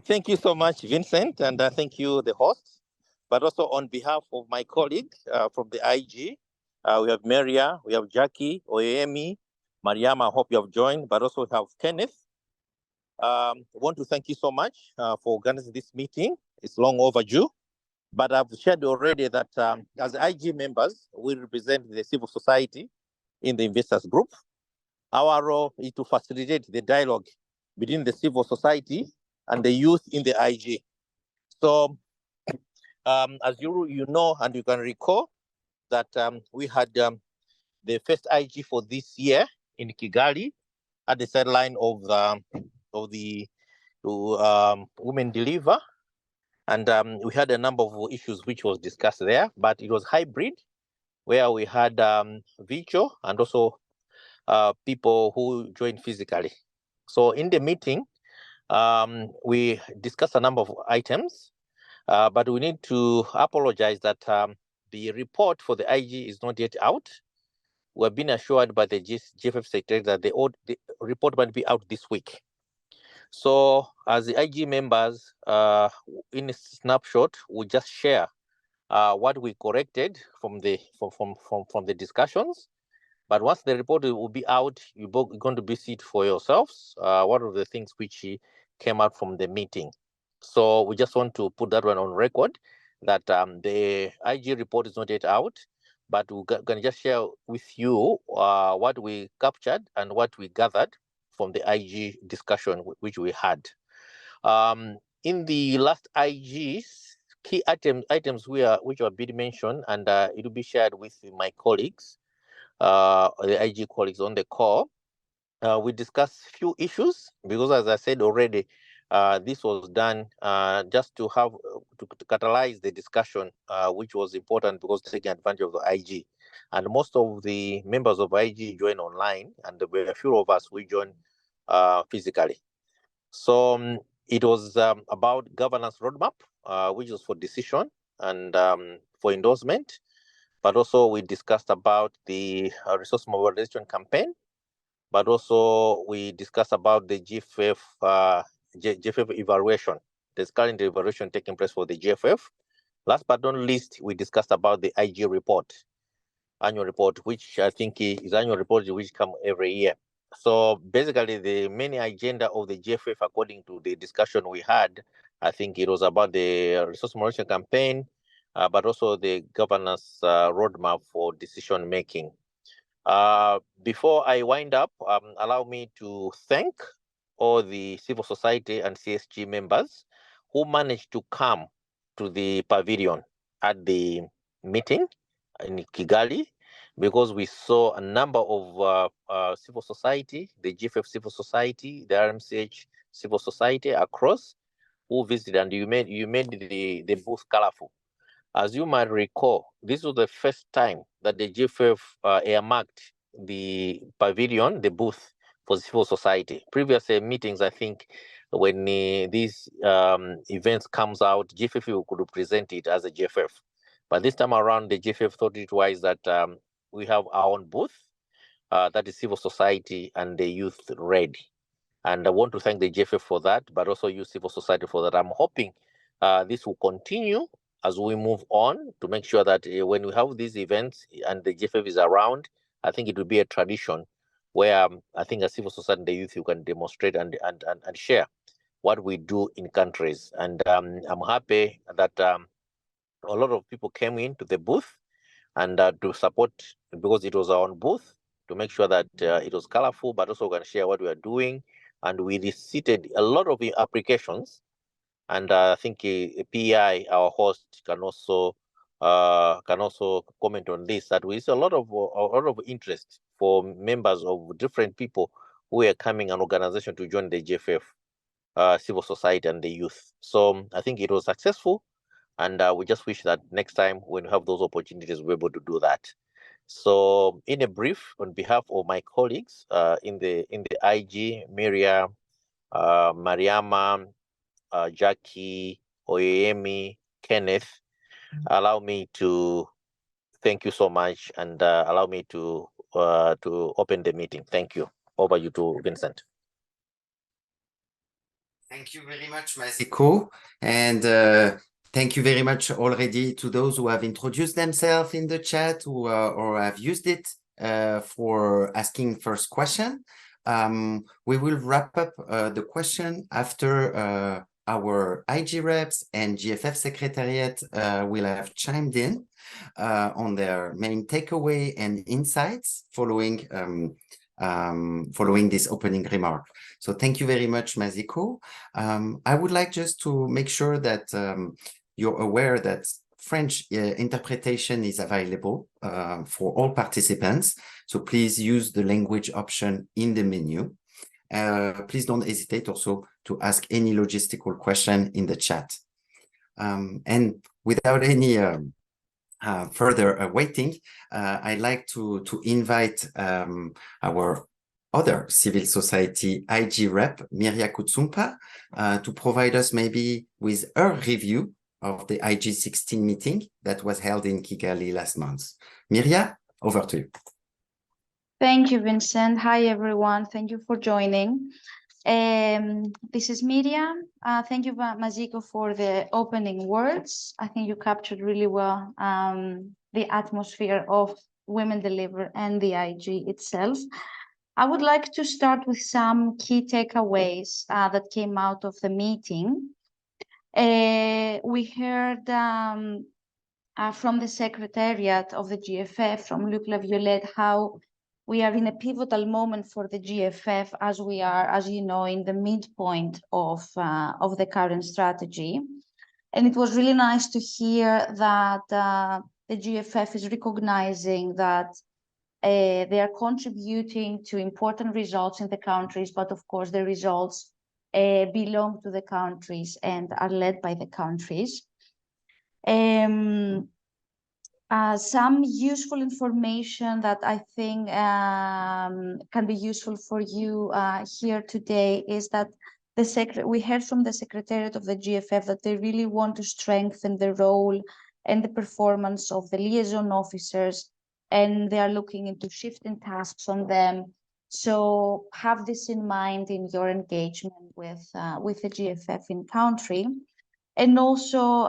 Thank you so much, Vincent, and thank you, the host. But also on behalf of my colleagues from the IG, we have Maria, we have Jackie, Oyemi, Mariama, I hope you have joined, but also we have Kenneth. I want to thank you so much for organizing this meeting. It's long overdue, but I've shared already that as IG members, we represent the civil society in the investors group. Our role is to facilitate the dialogue between the civil society and the youth in the IG. So, as you know and you can recall that we had the first IG for this year in Kigali at the sideline of the Women Deliver, and we had a number of issues which was discussed there, but it was hybrid, where we had virtual and also people who joined physically. So in the meeting, we discussed a number of items, but we need to apologize that the report for the IG is not yet out. We've been assured by the GFF secretary that the report might be out this week. So as the IG members, in a snapshot, we just share what we corrected from the discussions. But once the report will be out, you're going to see it for yourselves. What are the things which came out from the meeting? So we just want to put that one on record, that the IG report is not yet out, but we're going to just share with you what we captured and what we gathered from the IG discussion which we had. In the last IGs, key items which were being mentioned, and it will be shared with my colleagues, the IG colleagues on the call. We discussed few issues because, as I said already, this was done just to have to catalyze the discussion, which was important because taking advantage of the IG. And most of the members of IG joined online, and there were a few of us we joined physically. So it was about governance roadmap, which was for decision and for endorsement. But also we discussed about the resource mobilization campaign, but also we discussed about the GFF evaluation. There's current evaluation taking place for the GFF. Last but not least, we discussed about the IG report, annual report, which I think is annual report which come every year. So basically the main agenda of the GFF, according to the discussion we had, I think it was about the resource mobilization campaign, but also the governance roadmap for decision making. Before I wind up, allow me to thank all the civil society and CSG members who managed to come to the pavilion at the meeting in Kigali, because we saw a number of civil society, the GFF civil society, the RMCH civil society across, who visited, and you made the booth colorful. As you might recall, this was the first time that the GFF earmarked the pavilion, the booth, for civil society. Previous meetings, I think, when these events comes out, GFF could present it as a GFF. But this time around, the GFF thought it wise that we have our own booth, that is civil society and the youth ready. And I want to thank the GFF for that, but also you civil society for that. I'm hoping this will continue as we move on to make sure that when we have these events and the GFF is around, I think it will be a tradition where I think as civil society and the youth, you can demonstrate and share what we do in countries. And I'm happy that a lot of people came into the booth and to support, because it was our own booth, to make sure that it was colorful, but also can share what we are doing. And we received a lot of applications. And I think PI, our host, can also comment on this. That we see a lot of interest for members of different people who are coming an organization to join the GFF, civil society and the youth. So I think it was successful, and we just wish that next time when we have those opportunities, we're able to do that. So, in a brief, on behalf of my colleagues in the IG, Miria, Mariama, Jackie, Oyemi, Kenneth, allow me to thank you so much, and allow me to open the meeting. Thank you. Over you to Vincent. Thank you very much, Maziko. And thank you very much already to those who have introduced themselves in the chat or have used it for asking first question. We will wrap up the question after our IG reps and GFF Secretariat will have chimed in on their main takeaway and insights following this opening remark. So thank you very much, Maziko. I would like just to make sure that you're aware that French interpretation is available for all participants. So please use the language option in the menu. Please don't hesitate also to ask any logistical question in the chat. And without any further waiting, I'd like to invite our other civil society IG rep, Mirya Kutsumpa, to provide us maybe with her review of the IG16 meeting that was held in Kigali last month. Mirya, over to you. Thank you, Vincent. Hi, everyone. Thank you for joining. This is Mirya. Thank you, Maziko, for the opening words. I think you captured really well the atmosphere of Women Deliver and the IG itself. I would like to start with some key takeaways that came out of the meeting. We heard from the Secretariat of the GFF, from Luc Laviolette, how we are in a pivotal moment for the GFF, as we are, as you know, in the midpoint of the current strategy. And it was really nice to hear that the GFF is recognizing that they are contributing to important results in the countries, but of course the results belong to the countries and are led by the countries. Some useful information that I think can be useful for you here today is that we heard from the Secretariat of the GFF that they really want to strengthen the role and the performance of the liaison officers, and they are looking into shifting tasks on them. So have this in mind in your engagement with the GFF in country. And also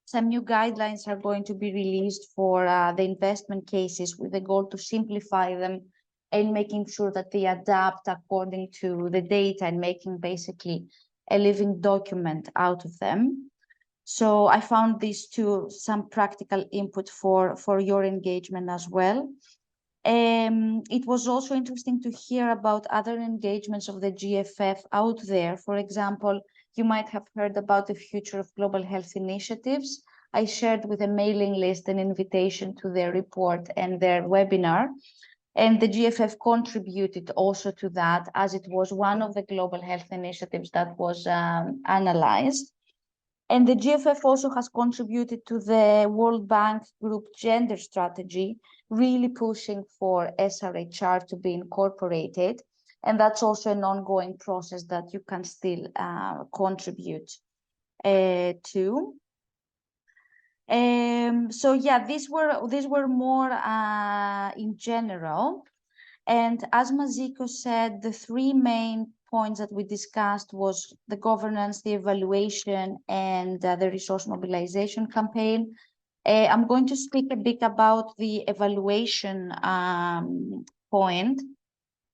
some new guidelines are going to be released for the investment cases with the goal to simplify them and making sure that they adapt according to the data and making basically a living document out of them. So I found these two some practical input for your engagement as well. It was also interesting to hear about other engagements of the GFF out there. For example, you might have heard about the future of global health initiatives. I shared with a mailing list an invitation to their report and their webinar. And the GFF contributed also to that, as it was one of the global health initiatives that was analyzed. And the GFF also has contributed to the World Bank Group gender strategy, really pushing for SRHR to be incorporated. And that's also an ongoing process that you can still contribute to. So yeah, these were more in general. And as Maziko said, the three main points that we discussed was the governance, the evaluation, and the resource mobilization campaign. I'm going to speak a bit about the evaluation point.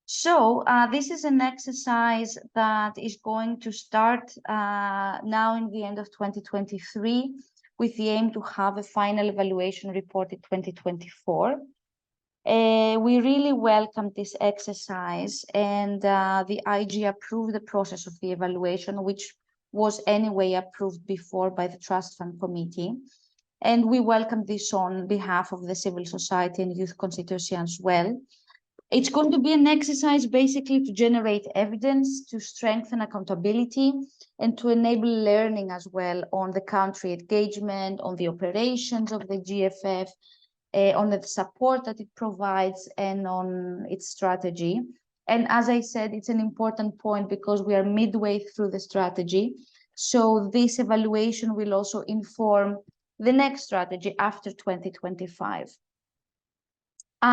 So this is an exercise that is going to start now in the end of 2023 with the aim to have a final evaluation report in 2024. We really welcome this exercise, and the IG approved the process of the evaluation, which was anyway approved before by the Trust Fund Committee. And we welcome this on behalf of the civil society and youth constituency as well. It's going to be an exercise basically to generate evidence, to strengthen accountability, and to enable learning as well on the country engagement, on the operations of the GFF, on the support that it provides, and on its strategy. And as I said, it's an important point because we are midway through the strategy. So this evaluation will also inform the next strategy after 2025. There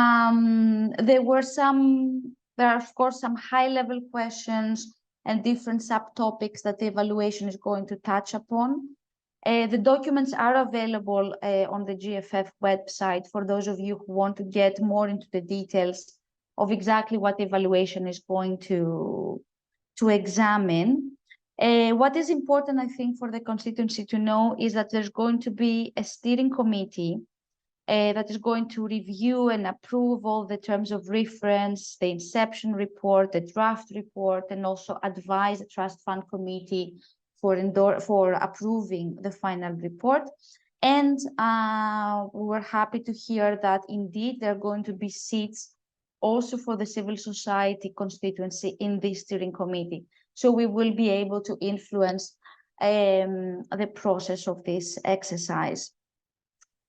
are of course some high-level questions and different subtopics that the evaluation is going to touch upon. The documents are available on the GFF website for those of you who want to get more into the details of exactly what the evaluation is going to examine. What is important, I think, for the constituency to know is that there's going to be a steering committee that is going to review and approve all the terms of reference, the inception report, the draft report, and also advise the trust fund committee for approving the final report. And we were happy to hear that indeed there are going to be seats also for the civil society constituency in this steering committee. So we will be able to influence the process of this exercise.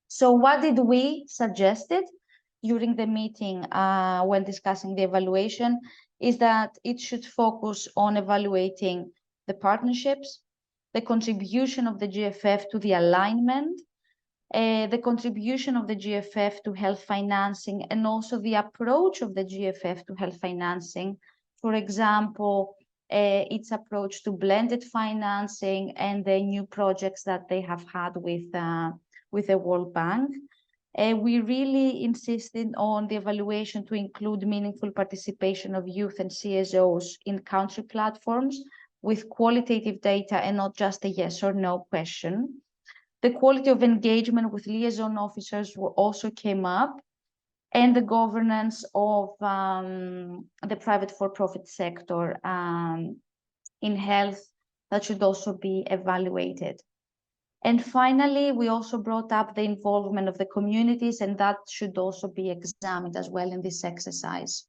So what did we suggested during the meeting when discussing the evaluation is that it should focus on evaluating the partnerships, the contribution of the GFF to the alignment, the contribution of the GFF to health financing, and also the approach of the GFF to health financing. For example, its approach to blended financing and the new projects that they have had with the World Bank. We really insisted on the evaluation to include meaningful participation of youth and CSOs in country platforms with qualitative data and not just a yes or no question. The quality of engagement with liaison officers also came up, and the governance of the private for-profit sector in health, that should also be evaluated. And finally, we also brought up the involvement of the communities, and that should also be examined as well in this exercise.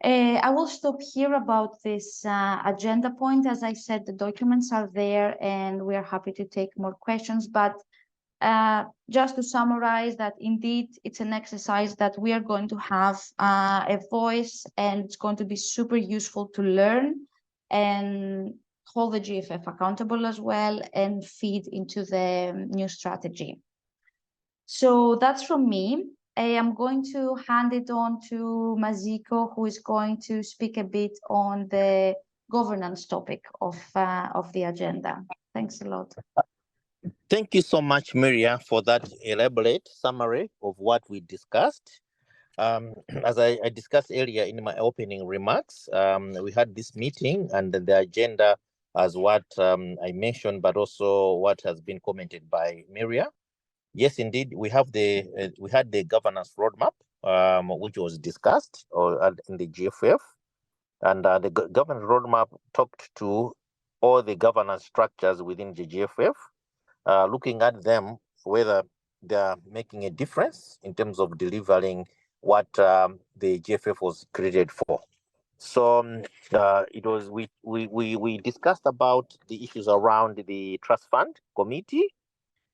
I will stop here about this agenda point. As I said, the documents are there and we are happy to take more questions, but just to summarize that indeed it's an exercise that we are going to have a voice, and it's going to be super useful to learn and hold the GFF accountable as well and feed into the new strategy. So that's from me. I am going to hand it on to Maziko, who is going to speak a bit on the governance topic of the agenda. Thanks a lot. Thank you so much, Maria, for that elaborate summary of what we discussed. As I discussed earlier in my opening remarks, we had this meeting and the agenda as what I mentioned, but also what has been commented by Maria. Yes, indeed, we have we had the governance roadmap, which was discussed in the GFF, and the governance roadmap talked to all the governance structures within the GFF, looking at them whether they are making a difference in terms of delivering what the GFF was created for. So it was we discussed about the issues around the trust fund committee,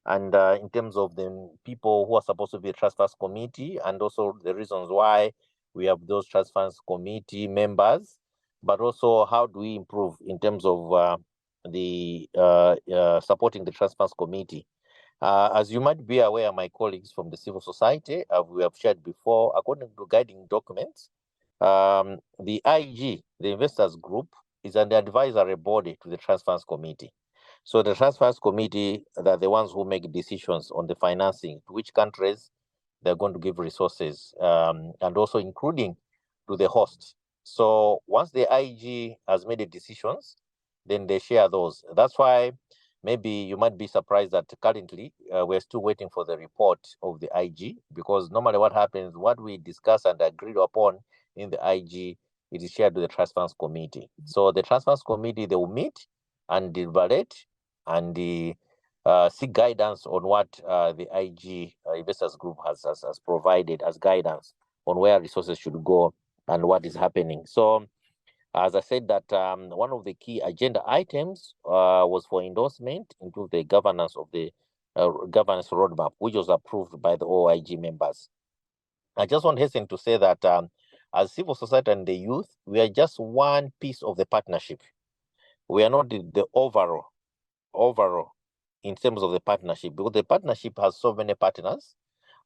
and in terms of the people who are supposed to be a trust funds committee, and also the reasons why we have those trust funds committee members, but also how do we improve in terms of the supporting the trust funds committee. As you might be aware, my colleagues from the civil society, we have shared before, according to guiding documents, the IG, the Investors Group, is an advisory body to the Trust Funds Committee. So the Trust Funds Committee, they're the ones who make decisions on the financing, to which countries they're going to give resources, and also including to the host. So once the IG has made the decisions, then they share those. That's why maybe you might be surprised that currently we're still waiting for the report of the IG, because normally what happens, what we discuss and agreed upon in the IG, it is shared with the Trust Funds Committee. So the Trust Funds Committee, they will meet and deliberate and seek guidance on what the IG Investors Group has provided as guidance on where resources should go and what is happening. So as I said, that one of the key agenda items was for endorsement into the governance of the governance roadmap, which was approved by the OIG members. I just want to hasten to say that as civil society and the youth, we are just one piece of the partnership. We are not the overall in terms of the partnership, because the partnership has so many partners.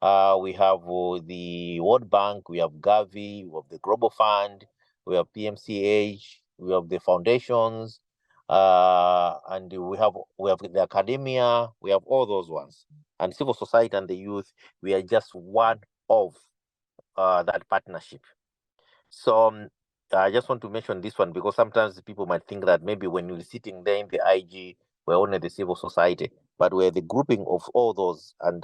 We have the World Bank, we have Gavi, we have the Global Fund, we have PMCH, we have the foundations, and we have the academia, we have all those ones. And civil society and the youth, we are just one of that partnership. So I just want to mention this one because sometimes people might think that maybe when you're sitting there in the IG, we're only the civil society, but we're the grouping of all those. And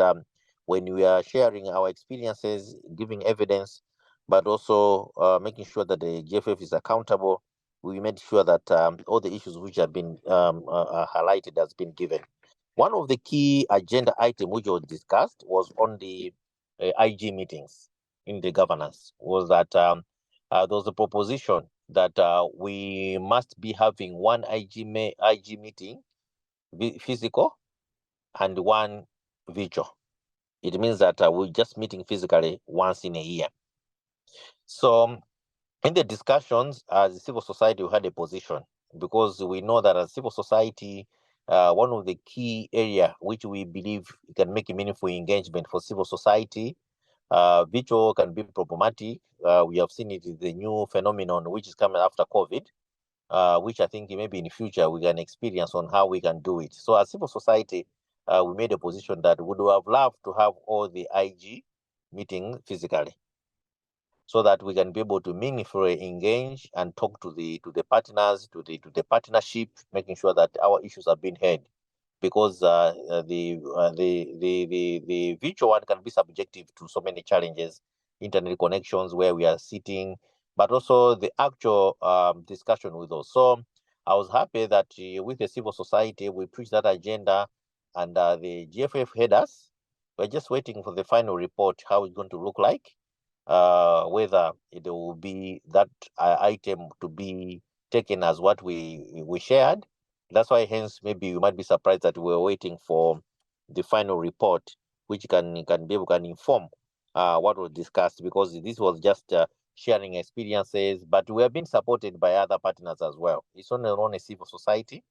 when we are sharing our experiences, giving evidence, but also making sure that the GFF is accountable, we made sure that all the issues which have been highlighted has been given. One of the key agenda items which was discussed was on the IG meetings in the governance, was that there was a proposition that we must be having one IG meeting, physical, and one virtual. It means that we're just meeting physically once in a year. So in the discussions, as a civil society, we had a position because we know that as civil society, one of the key area which we believe can make a meaningful engagement for civil society, virtual can be problematic. We have seen it is the new phenomenon which is coming after COVID, which I think maybe in the future we can experience on how we can do it. So as civil society, we made a position that we would have loved to have all the IG meeting physically, so that we can be able to meaningfully engage and talk to the partners, to the partnership, making sure that our issues are being heard. Because the virtual one can be subjective to so many challenges, internet connections where we are sitting, but also the actual discussion with us. So I was happy that with the civil society, we pushed that agenda, and the GFF headers, we're just waiting for the final report, how it's going to look like, whether it will be that item to be taken as what we shared. That's why, hence, maybe you might be surprised that we're waiting for the final report, which can inform what was discussed, because this was just sharing experiences, but we have been supported by other partners as well. It's not only civil society,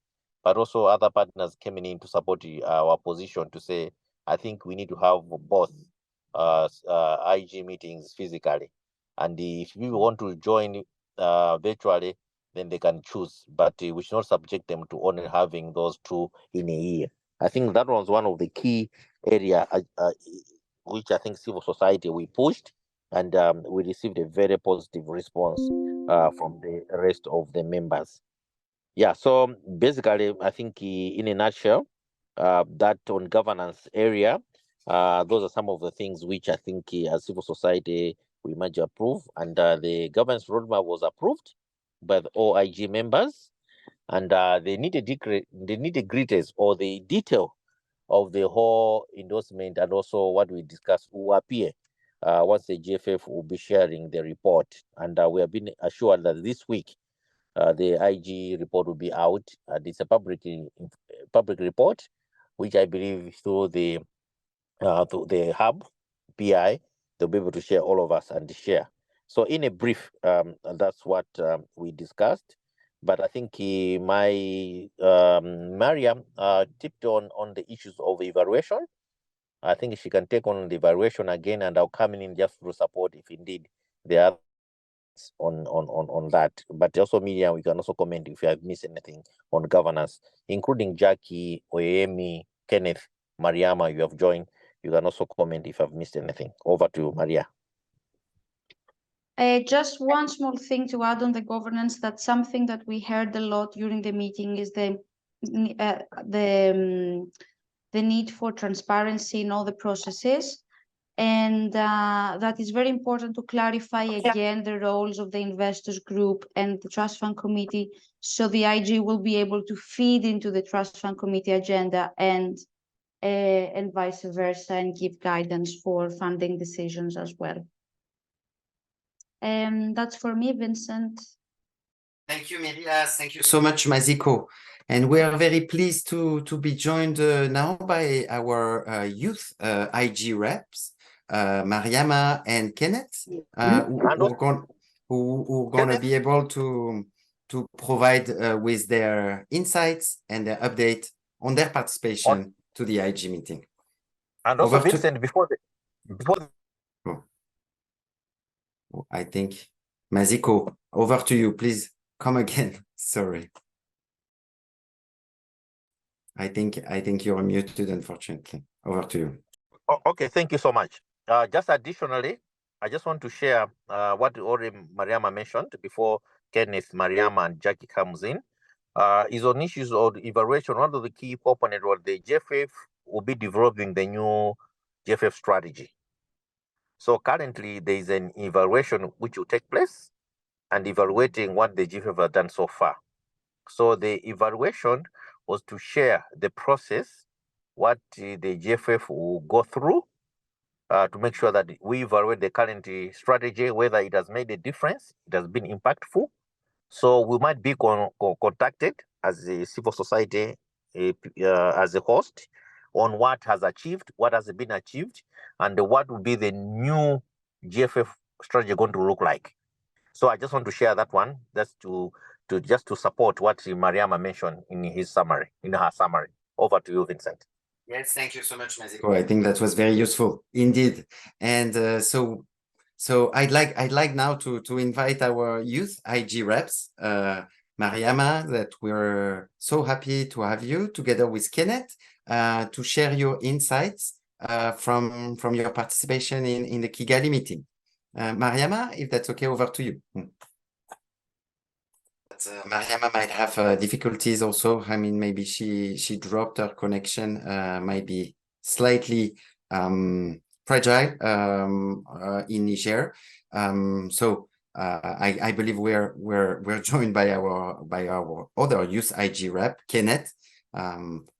but also other partners coming in to support our position to say, I think we need to have both IG meetings physically. And if you want to join virtually, then they can choose, but we should not subject them to only having those two in a year. I think that was one of the key area which I think civil society we pushed, and we received a very positive response from the rest of the members. Yeah, so basically, I think in a nutshell, that on governance area, those are some of the things which I think as civil society we might approve, and the governance roadmap was approved by the OIG members, and the nitty-gritties or the detail of the whole endorsement and also what we discussed will appear once the GFF will be sharing the report. And we have been assured that this week the IG report will be out. It's a public report, which I believe through the hub PI, they'll be able to share all of us and share. So in a brief, that's what we discussed. But I think my Mariam tipped on the issues of evaluation. I think she can take on the evaluation again, and I'll come in just to support if indeed there are on that. But also, Miriam, we can also comment if you have missed anything on governance, including Jackie, Oyemi, Kenneth, Mariama, you have joined. You can also comment if I've missed anything. Over to you, Maria. Just one small thing to add on the governance, that something that we heard a lot during the meeting is the need for transparency in all the processes. And that is very important to clarify again the roles of the investors group and the trust fund committee, so the IG will be able to feed into the trust fund committee agenda and vice versa, and give guidance for funding decisions as well. That's for me, Vincent. Thank you, Miria. Thank you so much, Maziko. And we are very pleased to be joined now by our youth IG reps, Mariama and Kenneth, who are going to be able to provide with their insights and their update on their participation to the IG meeting. And also, Vincent, before I think, Maziko, over to you, please. Come again. Sorry. I think you're muted, unfortunately. Over to you. Oh, okay, thank you so much. Just additionally, I just want to share what already Mariama mentioned before Kenneth, Mariama, and Jackie comes in. Is on issues of evaluation. One of the key components was the GFF will be developing the new GFF strategy. So currently there is an evaluation which will take place and evaluating what the GFF has done so far. So the evaluation was to share the process, what the GFF will go through to make sure that we evaluate the current strategy, whether it has made a difference, it has been impactful. So we might be contacted as a civil society, as a host, on what has achieved, what has been achieved, and what will be the new GFF strategy going to look like. So I just want to share that one, just to support what Mariama mentioned in her summary. Over to you, Vincent. Yes, thank you so much, Maziko. I think that was very useful indeed. And so I'd like now to invite our youth IG reps, Mariama, that we're so happy to have you together with Kenneth to share your insights from your participation in the Kigali meeting. Mariama, if that's okay, over to you. Mariama might have difficulties also. I mean, maybe she dropped her connection, might be slightly fragile in Niger. So I believe we're joined by our other youth IG rep, Kenneth,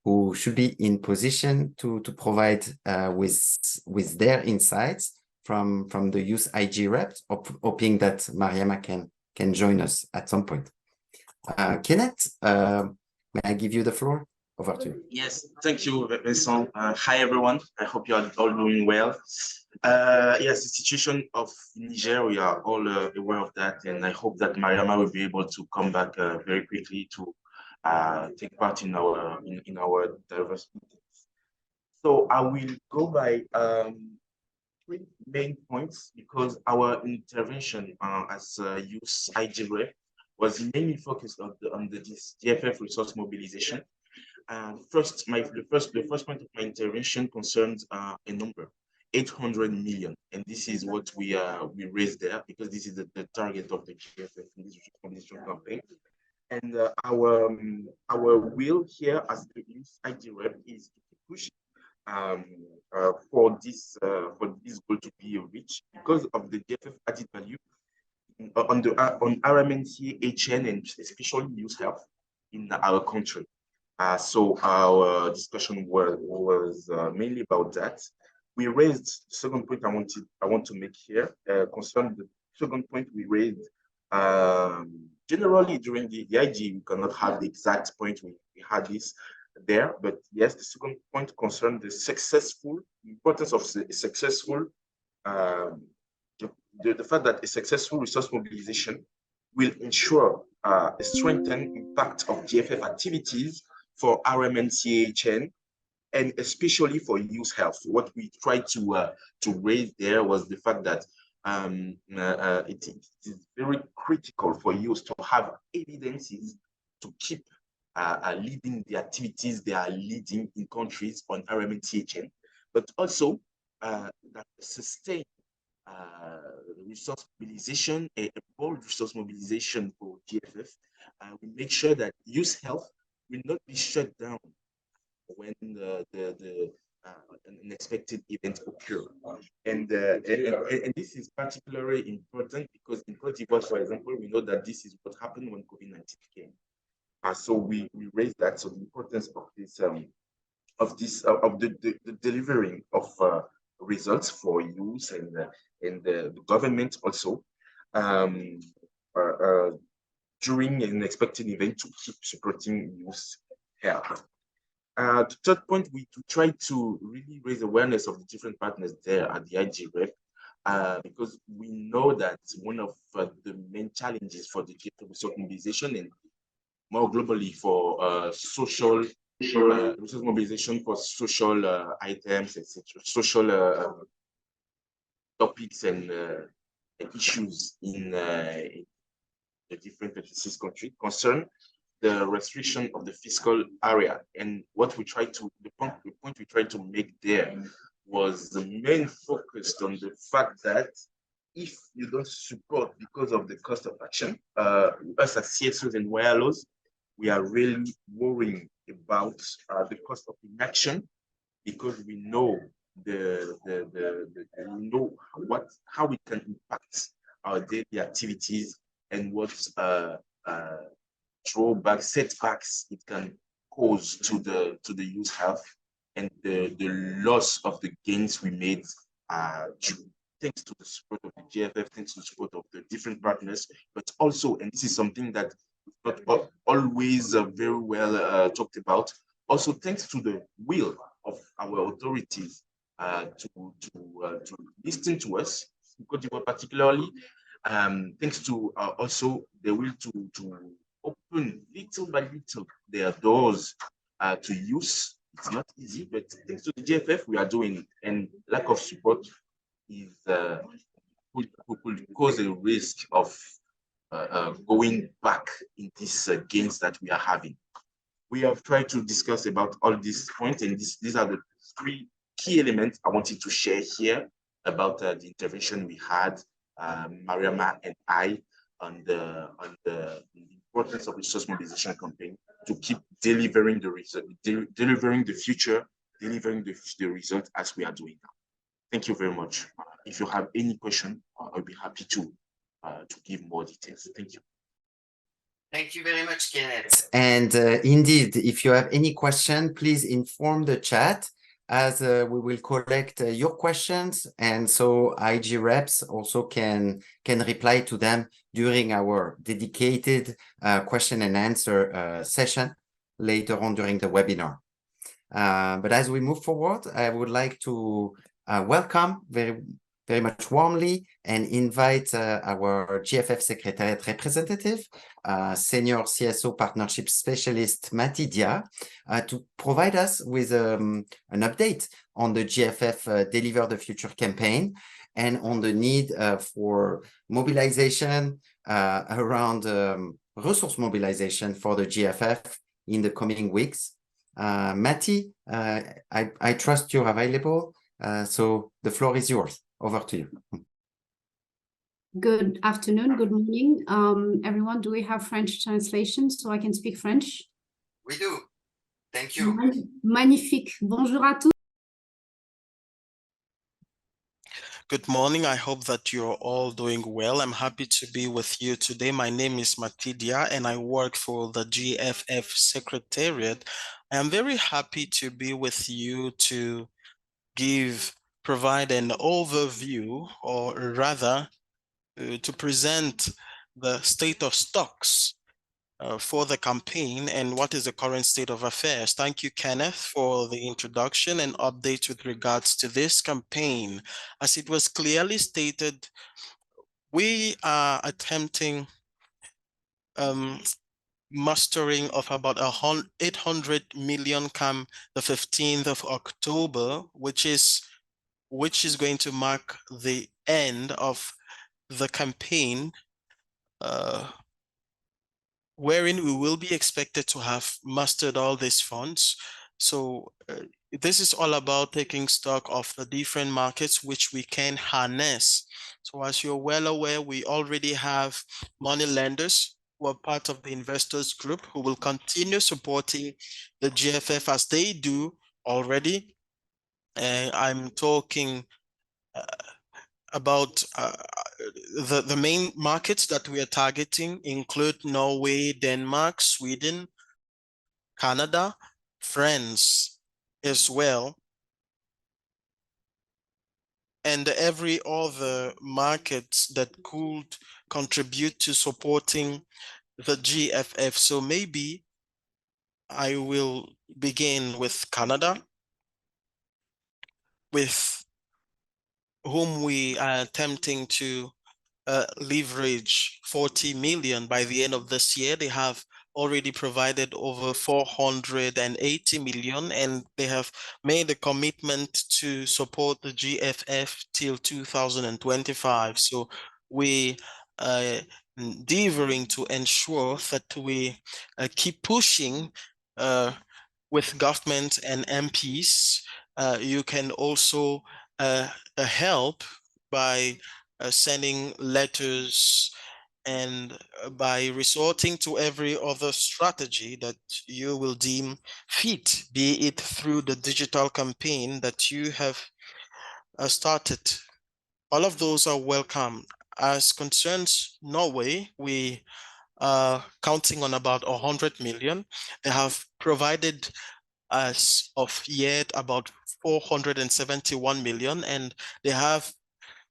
who should be in position to provide with their insights from the youth IG reps, hoping that Mariama can join us at some point. Kenneth, may I give you the floor? Over to you. Yes, thank you, Vincent. Hi, everyone. I hope you are all doing well. Yes, the situation of Niger, we are all aware of that, and I hope that Mariama will be able to come back very quickly to take part in our diverse meetings. So I will go by three main points because our intervention as youth IG rep was mainly focused on this GFF resource mobilization. The first point of my intervention concerns a number, 800 million, and this is what we raised there because this is the target of the GFF in this mobilization campaign. And our will here as the youth IG rep is to push for this goal to be reached because of the GFF added value on RMNT, HN, and especially youth health in our country. So our discussion was mainly about that. We raised the second point I want to make here concerning the second point we raised. Generally during the IG, we cannot have the exact point we had this there, but yes, the second point concerned the importance of a successful the fact that a successful resource mobilization will ensure a strengthened impact of GFF activities for RMNCHN and especially for youth health. What we tried to raise there was the fact that it is very critical for youth to have evidences to keep leading the activities they are leading in countries on RMNCHN, but also that sustain resource mobilization, a bold resource mobilization for GFF. We make sure that youth health will not be shut down when an unexpected event occur. And this is particularly important because in Cote d'Ivoire, for example, we know that this is what happened when COVID-19 came. So we raised that. So the importance of this of the delivering of results for youth and the government also during an expected event to keep supporting youth health. The third point, we try to really raise awareness of the different partners there at the IG rep because we know that one of the main challenges for the GFF resource mobilization and more globally for social resource mobilization for social items, etc., social topics and issues in the the different 26 countries concern the restriction of the fiscal area. And what we try to, the point we tried to make there was the main focus on the fact that if you don't support because of the cost of action, us as CSOs and YLOs, we are really worrying about the cost of inaction, because we know we know how it can impact our daily activities and what drawbacks, setbacks it can cause to the youth health, and the loss of the gains we made thanks to the support of the GFF, thanks to the support of the different partners, but also, and this is something that not always very well talked about, also thanks to the will of our authorities to listen to us, particularly, thanks to also the will to open little by little their doors to use. It's not easy, but thanks to the GFF, we are doing it. And lack of support is could cause a risk of going back in these gains that we are having. We have tried to discuss about all these points, and these are the three key elements I wanted to share here about the intervention we had, Mariama and I, on the importance of resource mobilization campaign to keep delivering the result, delivering the future, delivering the result as we are doing now. Thank you very much. If you have any question, I'll be happy to give more details. Thank you. Thank you very much, Kenneth. And indeed, if you have any question, please inform the chat, as we will collect your questions, and so IG reps also can reply to them during our dedicated question and answer session later on during the webinar. But as we move forward, I would like to welcome very much warmly and invite our GFF Secretariat representative, Senior CSO Partnership Specialist Matidia, to provide us with an update on the GFF Deliver the Future campaign and on the need for mobilization around resource mobilization for the GFF in the coming weeks. Mati, I trust you're available, so the floor is yours. Over to you. Good afternoon, good morning, everyone. Do we have French translation so I can speak French? We do. Thank you. Magnifique. Bonjour à tous. Good morning. I hope that you're all doing well. I'm happy to be with you today. My name is Matidia and I work for the GFF Secretariat. I am very happy to be with you to provide an overview, or rather to present the state of stocks for the campaign and what is the current state of affairs. Thank you, Kenneth, for the introduction and updates with regards to this campaign. As it was clearly stated, we are attempting mustering of about 800 million come the 15th of October, which is going to mark the end of the campaign, wherein we will be expected to have mustered all these funds. So this is all about taking stock of the different markets which we can harness. So as you're well aware, we already have money lenders who are part of the investors group who will continue supporting the GFF as they do already. I'm talking about the main markets that we are targeting include Norway, Denmark, Sweden, Canada, France as well, and every other market that could contribute to supporting the GFF. So maybe I will begin with Canada, with whom we are attempting to leverage 40 million by the end of this year. They have already provided over 480 million, and they have made a commitment to support the GFF till 2025. So we endeavoring to ensure that we keep pushing with government and MPs. You can also help by sending letters and by resorting to every other strategy that you will deem fit, be it through the digital campaign that you have started. All of those are welcome. As concerns Norway, we are counting on about 100 million. They have provided as of yet about 471 million, and they have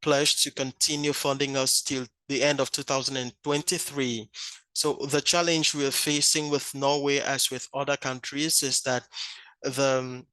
pledged to continue funding us till the end of 2023. So the challenge we are facing with Norway, as with other countries, is that the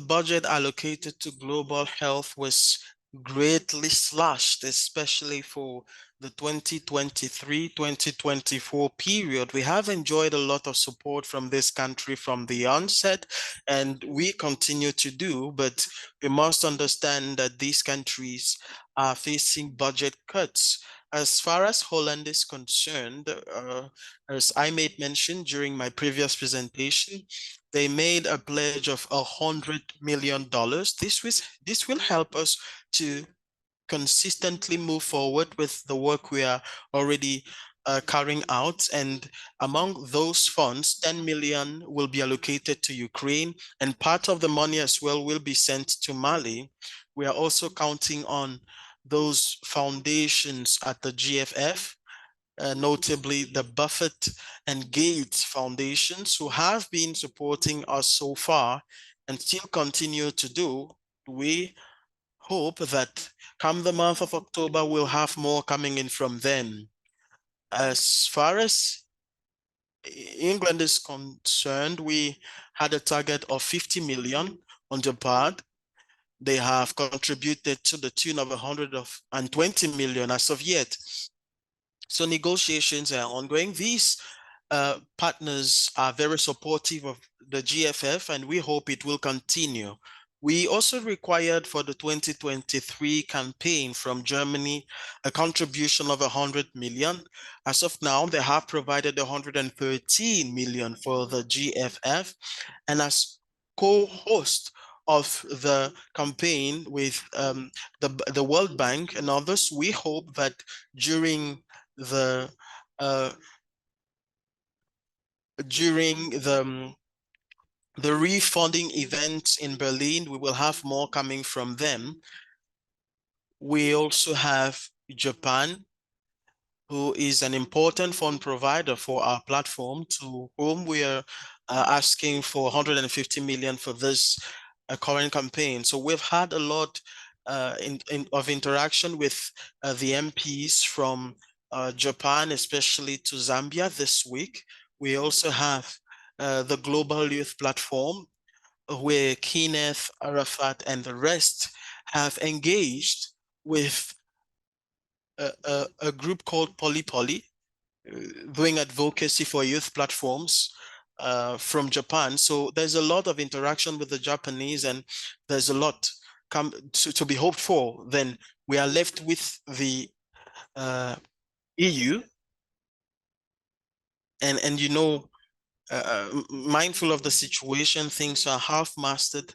budget allocated to global health was greatly slashed, especially for the 2023-2024 period. We have enjoyed a lot of support from this country from the onset, and we continue to do, but we must understand that these countries are facing budget cuts. As far as Holland is concerned, as I made mention during my previous presentation, they made a pledge of $100 million. This will help us to consistently move forward with the work we are already carrying out. And among those funds, 10 million will be allocated to Ukraine, and part of the money as well will be sent to Mali. We are also counting on those foundations at the GFF, notably the Buffett and Gates Foundations, who have been supporting us so far and still continue to do. We hope that come the month of October, we'll have more coming in from them. As far as England is concerned, we had a target of 50 million on the part. They have contributed to the tune of 120 million as of yet. So negotiations are ongoing. These partners are very supportive of the GFF, and we hope it will continue. We also required for the 2023 campaign from Germany a contribution of 100 million. As of now, they have provided 113 million for the GFF, and as co-host of the campaign with the World Bank and others, we hope that during the refunding events in Berlin, we will have more coming from them. We also have Japan, who is an important fund provider for our platform, to whom we are asking for 150 million for this current campaign. So we've had a lot of interaction with the MPs from Japan, especially to Zambia this week. We also have the Global Youth Platform, where Kenneth, Arafat, and the rest have engaged with a group called Poly, doing advocacy for youth platforms from Japan. So there's a lot of interaction with the Japanese, and there's a lot to be hoped for. Then we are left with the EU, and you know, mindful of the situation, things are half mastered.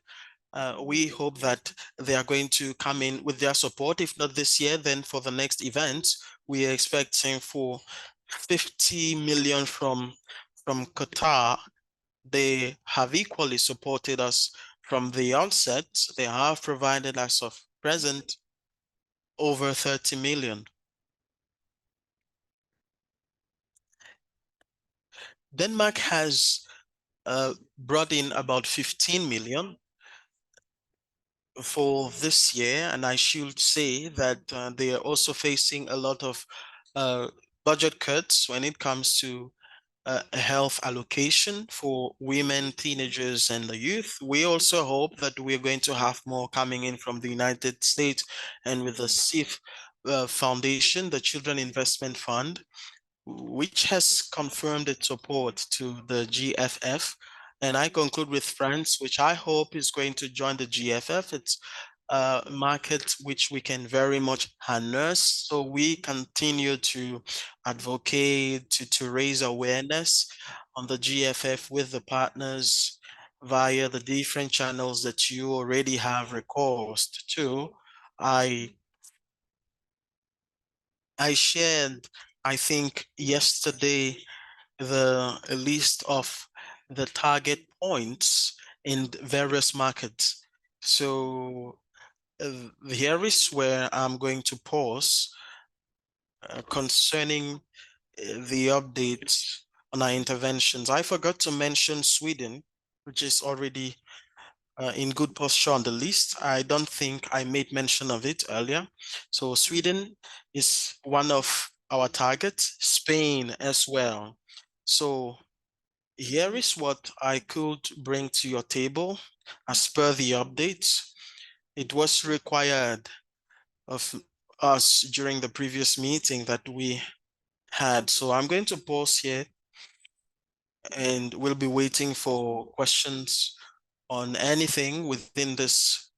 We hope that they are going to come in with their support. If not this year, then for the next event, we are expecting for 50 million from Qatar. They have equally supported us from the onset. They have provided, as of present, over 30 million. Denmark has brought in about 15 million for this year, and I should say that they are also facing a lot of budget cuts when it comes to health allocation for women, teenagers, and the youth. We also hope that we're going to have more coming in from the United States, and with the CIF Foundation, the Children Investment Fund, which has confirmed its support to the GFF. And I conclude with France, which I hope is going to join the GFF. It's market which we can very much harness. So we continue to advocate, to raise awareness on the GFF with the partners via the different channels that you already have recourse to. I shared, I think yesterday, the list of the target points in various markets. So here is where I'm going to pause concerning the updates on our interventions. I forgot to mention Sweden, which is already in good posture on the list. I don't think I made mention of it earlier. So Sweden is one of our targets, Spain as well. So here is what I could bring to your table as per the updates. It was required of us during the previous meeting that we had. So I'm going to pause here and we'll be waiting for questions on anything within this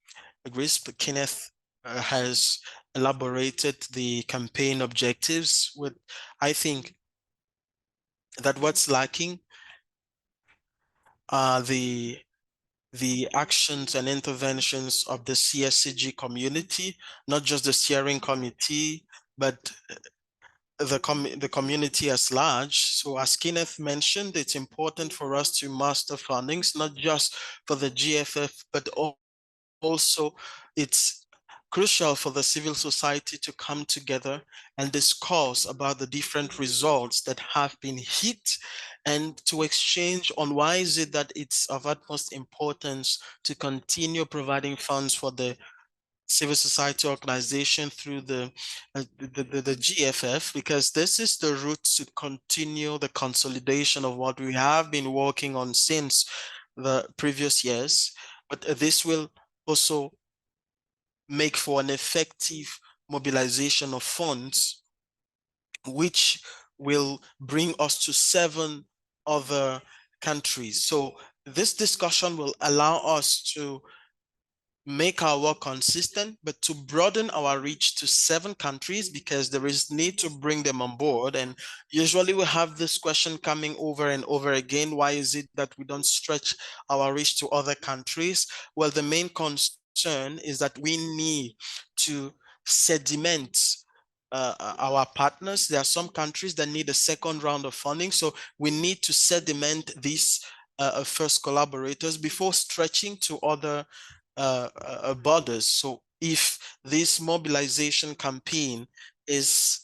GRISP. Kenneth has elaborated the campaign objectives with, I think that what's lacking are the actions and interventions of the CSCG community, not just the steering committee, but the community as large. So as Kenneth mentioned, it's important for us to master fundings, not just for the GFF, but also it's crucial for the civil society to come together and discuss about the different results that have been hit and to exchange on why is it that it's of utmost importance to continue providing funds for the civil society organization through the GFF, because this is the route to continue the consolidation of what we have been working on since the previous years. But this will also make for an effective mobilization of funds, which will bring us to 7 other countries. So this discussion will allow us to make our work consistent, but to broaden our reach to 7 countries, because there is need to bring them on board. And usually we have this question coming over and over again, why is it that we don't stretch our reach to other countries? Well, the main concern is that we need to sediment our partners. There are some countries that need a second round of funding, so we need to sediment these first collaborators before stretching to other borders. So if this mobilization campaign is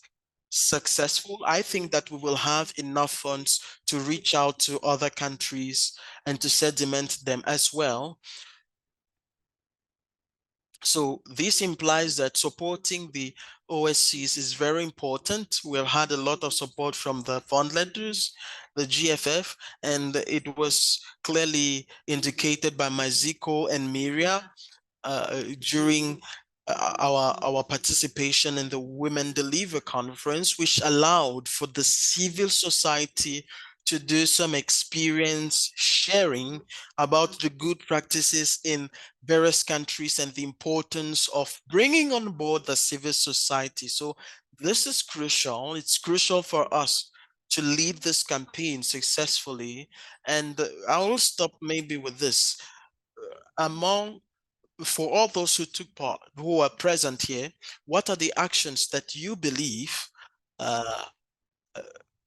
successful, I think that we will have enough funds to reach out to other countries and to sediment them as well. So this implies that supporting the OSCs is very important. We have had a lot of support from the fund lenders, the GFF, and it was clearly indicated by Maziko and Miria during our participation in the Women Deliver Conference, which allowed for the civil society to do some experience sharing about the good practices in various countries and the importance of bringing on board the civil society. So this is crucial. It's crucial for us to lead this campaign successfully. And I will stop maybe with this. For all those who took part, who are present here, what are the actions that you believe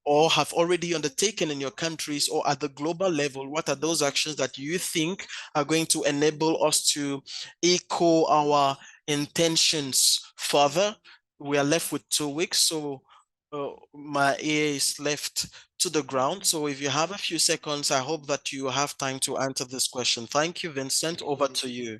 or have already undertaken in your countries or at the global level? What are those actions that you think are going to enable us to echo our intentions further? We are left with 2 weeks, so my ear is left to the ground. So if you have a few seconds, I hope that you have time to answer this question. Thank you, Vincent. Over to you.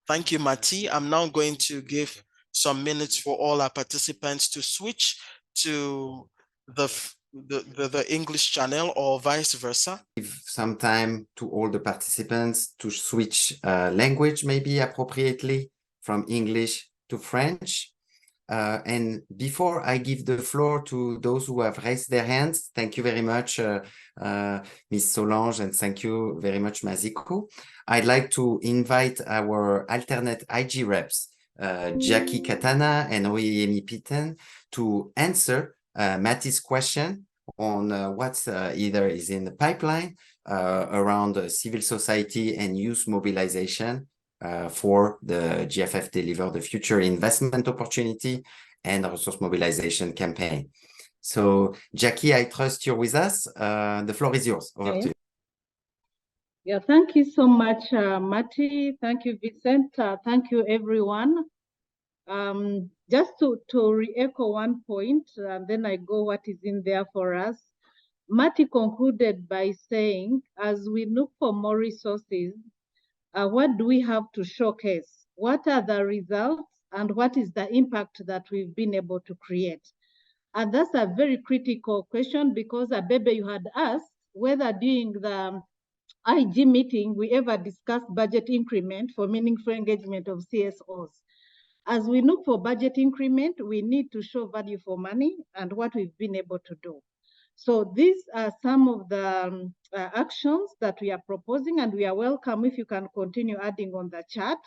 Thank you, Mati. I'm now going to give some minutes for all our participants to switch to the English channel or vice versa. Give some time to all the participants to switch language maybe appropriately from English to French. And before I give the floor to those who have raised their hands, thank you very much, Ms. Solange, and thank you very much, Maziko. I'd like to invite our alternate IG reps, Jackie Katana and Oyemi Piten, to answer Matty's question on what either is in the pipeline around civil society and youth mobilization for the GFF Deliver the Future investment opportunity and resource mobilization campaign. So, Jackie, I trust you're with us. The floor is yours. Over to you. Yeah, thank you so much, Matty. Thank you, Vincent. Thank you, everyone. Just to re-echo one point, and then I go what is in there for us. Matty concluded by saying, as we look for more resources, what do we have to showcase? What are the results and what is the impact that we've been able to create? And that's a very critical question because, Abebe, you had asked whether during the IG meeting we ever discussed budget increment for meaningful engagement of CSOs. As we look for budget increment, we need to show value for money and what we've been able to do. So these are some of the actions that we are proposing, and we are welcome if you can continue adding on the chat.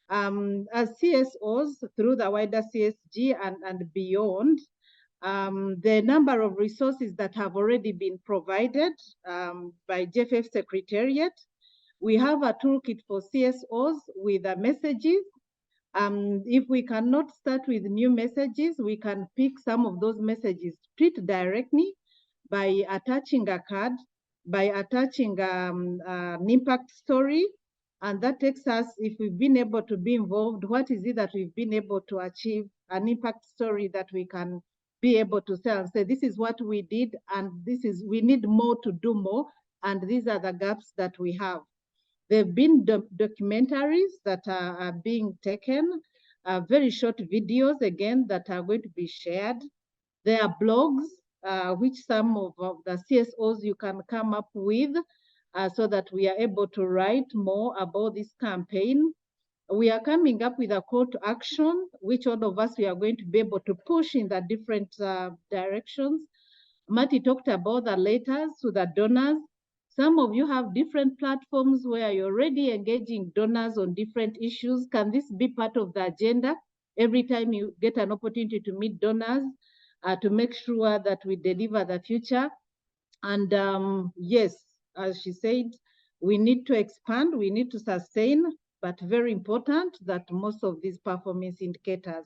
As CSOs through the wider CSG and beyond, the number of resources that have already been provided by GFF Secretariat. We have a toolkit for CSOs with messages. If we cannot start with new messages, we can pick some of those messages, tweet directly by attaching a card, by attaching an impact story. And that takes us, if we've been able to be involved, what is it that we've been able to achieve, an impact story that we can be able to sell and say, this is what we did, and this is, we need more to do more, and these are the gaps that we have. There have been documentaries that are being taken, very short videos, again, that are going to be shared. There are blogs, which some of the CSOs you can come up with so that we are able to write more about this campaign. We are coming up with a call to action, which all of us we are going to be able to push in the different directions. Matty talked about the letters to the donors. Some of you have different platforms where you're already engaging donors on different issues. Can this be part of the agenda? Every time you get an opportunity to meet donors, to make sure that we deliver the future. And yes, as she said, we need to expand, we need to sustain, but very important that most of these performance indicators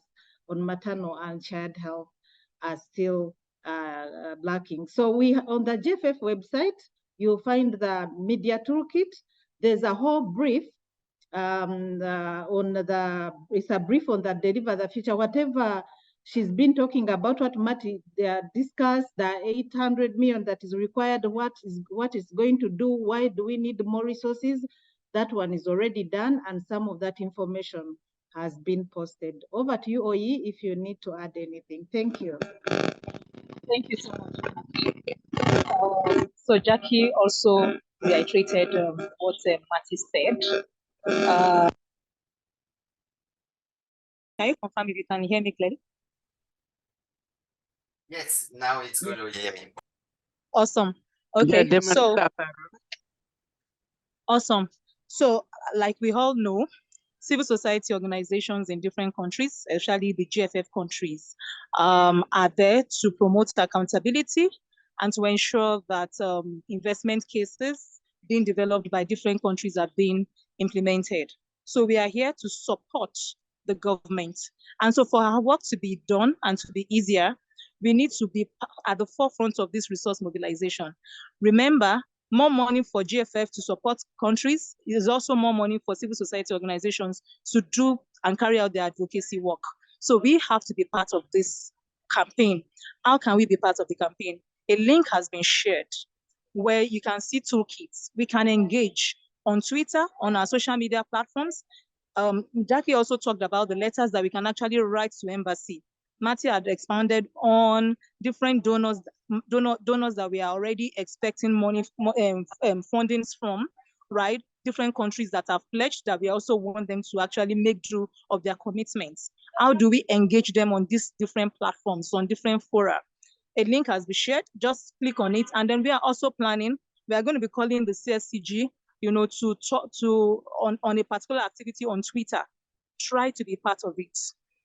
on maternal and child health are still lacking. So we, on the GFF website, you'll find the media toolkit. There's a whole brief on the, it's a brief on the Deliver the Future, whatever she's been talking about, what Matty discussed, the 800 million that is required, what is going to do, why do we need more resources? That one is already done, and some of that information has been posted. Over to you, Oyi, if you need to add anything. Thank you. Thank you so much. So Jackie also reiterated what Matty said. Can you confirm if you can hear me clearly? Yes, now it's good to hear me. Awesome. Okay, so awesome. So, like we all know, civil society organizations in different countries, especially the GFF countries, are there to promote accountability and to ensure that investment cases being developed by different countries are being implemented. So we are here to support the government. And so for our work to be done and to be easier, we need to be at the forefront of this resource mobilization. Remember, more money for GFF to support countries is also more money for civil society organizations to do and carry out their advocacy work. So we have to be part of this campaign. How can we be part of the campaign? A link has been shared where you can see toolkits. We can engage on Twitter, on our social media platforms. Jackie also talked about the letters that we can actually write to embassy. Matty had expanded on different donors that we are already expecting money fundings from, right? Different countries that have pledged that we also want them to actually make do of their commitments. How do we engage them on these different platforms, on different fora? A link has been shared, just click on it. And then we are also planning, we are going to be calling the CSCG, to talk on a particular activity on Twitter. Try to be part of it.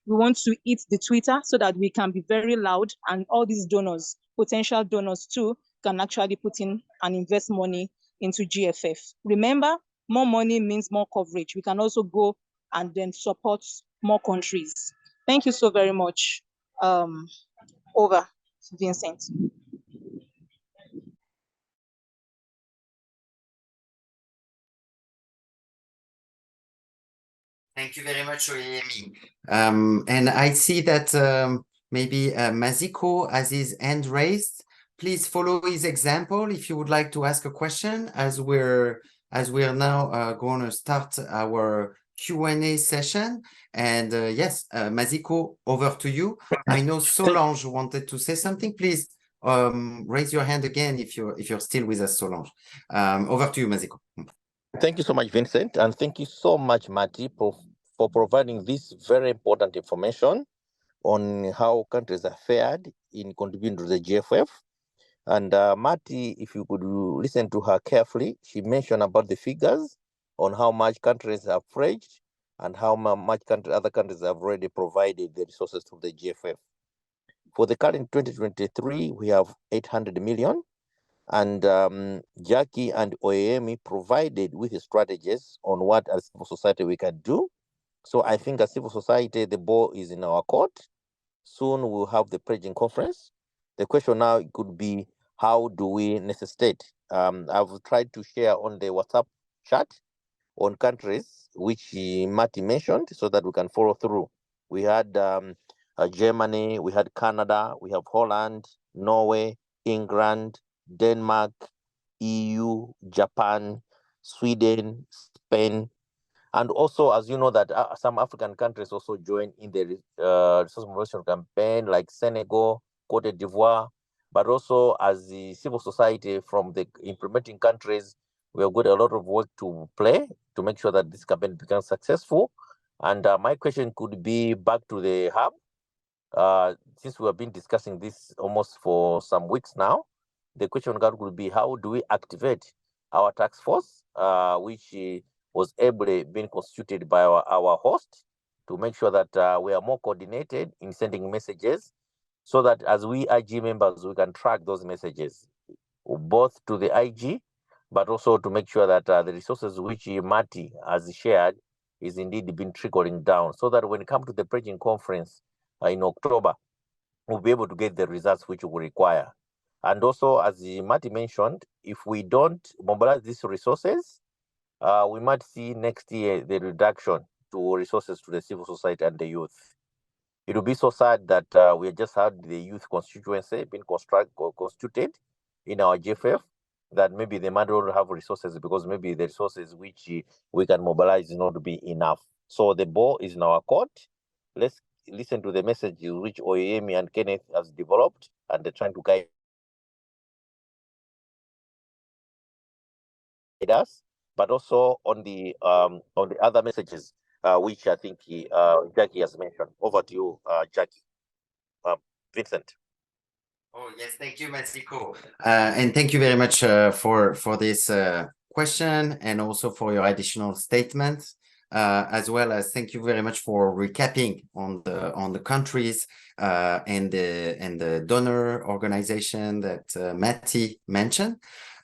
We want to eat the Twitter so that we can be very loud, and all these donors, potential donors too, can actually put in and invest money into GFF. Remember, more money means more coverage. We can also go and then support more countries. Thank you so very much. Over to Vincent. Thank you very much, Oyemi. And I see that maybe Maziko has his hand raised. Please follow his example if you would like to ask a question, as we're now going to start our Q&A session. And yes, Maziko, over to you. I know Solange wanted to say something. Please raise your hand again if you're still with us, Solange. Over to you, Maziko. Thank you so much, Vincent, and thank you so much, Mati, for providing this very important information on how countries are fared in contributing to the GFF. And Mati, if you could listen to her carefully, she mentioned about the figures on how much countries have pledged and how much other countries have already provided the resources to the GFF. For the current 2023, we have 800 million. And Jackie and Oyemi provided with strategies on what as civil society we can do. So I think as civil society, the ball is in our court. Soon we'll have the pledging conference. The question now could be, how do we necessitate? I've tried to share on the WhatsApp chat on countries which Marty mentioned so that we can follow through. We had Germany, we had Canada, we have Holland, Norway, England, Denmark, EU, Japan, Sweden, Spain, and also, as you know, that some African countries also join in the resource mobilization campaign, like Senegal, Cote d'Ivoire, but also as the civil society from the implementing countries, we have got a lot of work to play to make sure that this campaign becomes successful. And my question could be back to the hub. Since we have been discussing this almost for some weeks now, the question would be, how do we activate our task force, which was ably being constituted by our host, to make sure that we are more coordinated in sending messages, so that as we IG members, we can track those messages, both to the IG, but also to make sure that the resources which Marty has shared is indeed been trickling down, so that when it comes to the pledging conference in October, we'll be able to get the results which we require. And also, as Marty mentioned, if we don't mobilize these resources, we might see next year the reduction to resources to the civil society and the youth. It will be so sad that we just had the youth constituency being constituted in our GFF, that maybe they might not have resources because maybe the resources which we can mobilize is not to be enough. So the ball is in our court. Let's listen to the message which Oyemi and Kenneth has developed, and they're trying to guide us, but also on the other messages which I think Jackie has mentioned. Over to you, Jackie. Vincent. Oh yes, thank you, Maziko, and thank you very much for this question, and also for your additional statement, as well as thank you very much for recapping on the countries and the donor organization that Matty mentioned.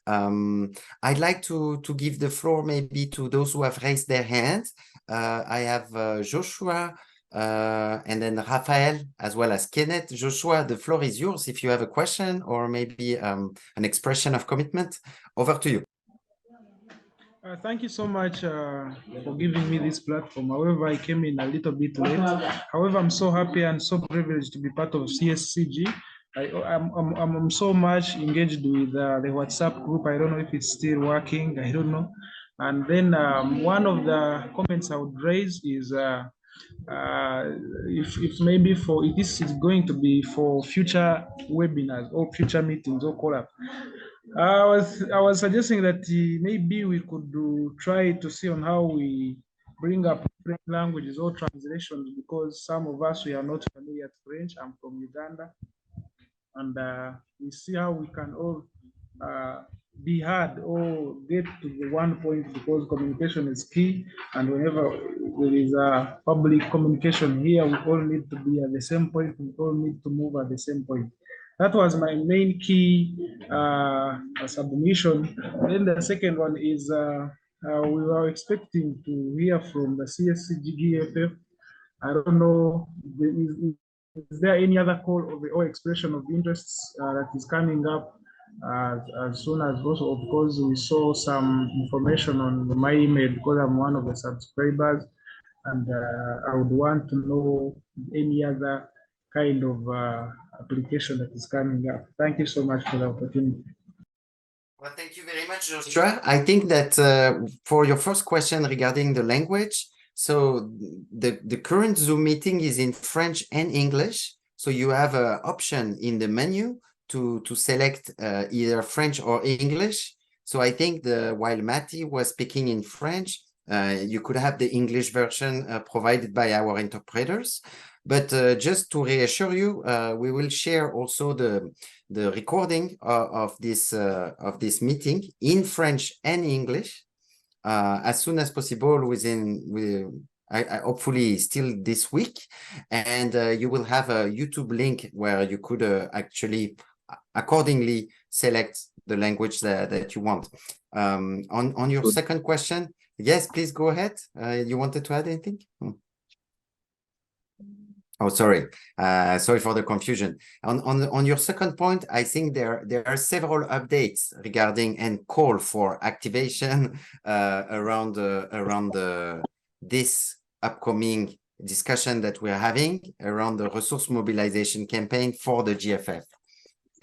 I'd like to give the floor maybe to those who have raised their hands. I have Joshua and then Raphael, as well as Kenneth. Joshua, the floor is yours if you have a question or maybe an expression of commitment. Over to you. Thank you so much for giving me this platform. However, I came in a little bit late. However, I'm so happy and so privileged to be part of CSCG. I'm so much engaged with the WhatsApp group. I don't know if it's still working. I don't know. And then one of the comments I would raise is if maybe this is going to be for future webinars or future meetings or collab. I was suggesting that maybe we could try to see on how we bring up different languages or translations, because some of us, we are not familiar with French. I'm from Uganda. And we see how we can all be heard or get to the one point, because communication is key. And whenever there is a public communication here, we all need to be at the same point. We all need to move at the same point. That was my main key submission. Then the second one is we were expecting to hear from the CSCG GFF. I don't know, is there any other call or expression of interests that is coming up as soon as possible? Because we saw some information on my email, because I'm one of the subscribers, and I would want to know any other kind of application that is coming up. Thank you so much for the opportunity. Well, thank you very much, Joshua. I think that for your first question regarding the language, so the current Zoom meeting is in French and English. So you have an option in the menu to select either French or English. So I think while Matti was speaking in French, you could have the English version provided by our interpreters. But just to reassure you, we will share also the recording of this meeting in French and English as soon as possible hopefully still this week. And you will have a YouTube link where you could actually accordingly select the language that you want. On your second question, yes, please go ahead. You wanted to add anything? Oh, sorry. Sorry for the confusion. On your second point, I think there are several updates regarding and call for activation around this upcoming discussion that we're having around the resource mobilization campaign for the GFF.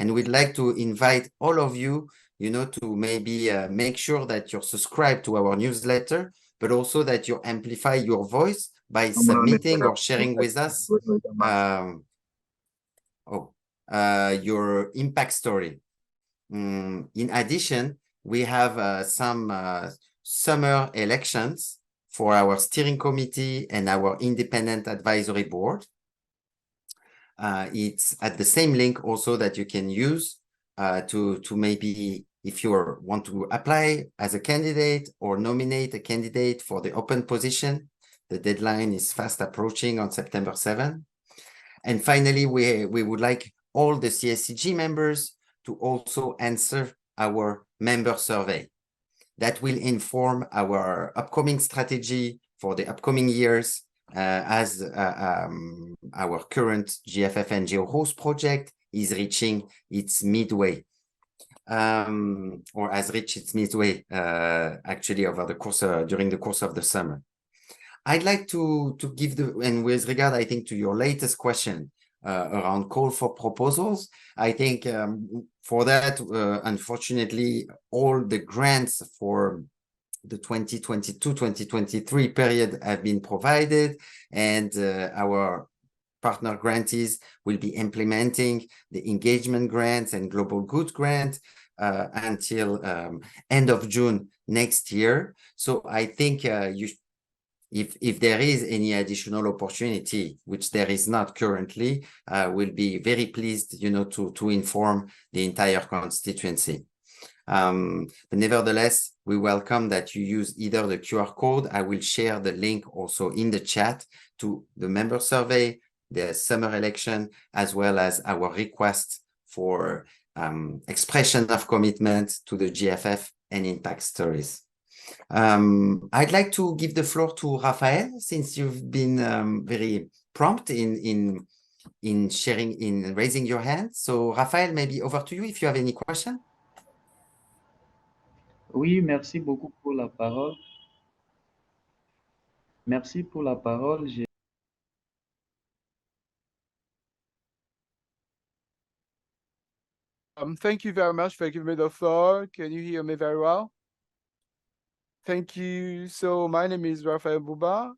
And we'd like to invite all of you, to maybe make sure that you're subscribed to our newsletter, but also that you amplify your voice by submitting or sharing with us your impact story. In addition, we have some summer elections for our steering committee and our independent advisory board. It's at the same link also that you can use to maybe, if you want to apply as a candidate or nominate a candidate for the open position. The deadline is fast approaching on September 7. And finally, we would like all the CSCG members to also answer our member survey that will inform our upcoming strategy for the upcoming years as our current GFF NGO host project is reaching its midway. Or has reached its midway actually over the course during the course of the summer. I'd like to give and with regard, I think, to your latest question around call for proposals, I think for that, unfortunately, all the grants for the 2022-2023 period have been provided, and our partner grantees will be implementing the engagement grants and global good grant until end of June next year. So I think if there is any additional opportunity, which there is not currently, we'll be very pleased, to inform the entire constituency. But nevertheless, we welcome that you use either the QR code. I will share the link also in the chat to the member survey, the summer election, as well as our request for expression of commitment to the GFF and impact stories. I'd like to give the floor to Raphael, since you've been very prompt in raising your hand. So Raphael, maybe over to you if you have any question. Oui, merci beaucoup pour la parole. Merci pour la parole. Thank you very much for giving me the floor. Can you hear me very well? Thank you. So my name is Raphael Buba,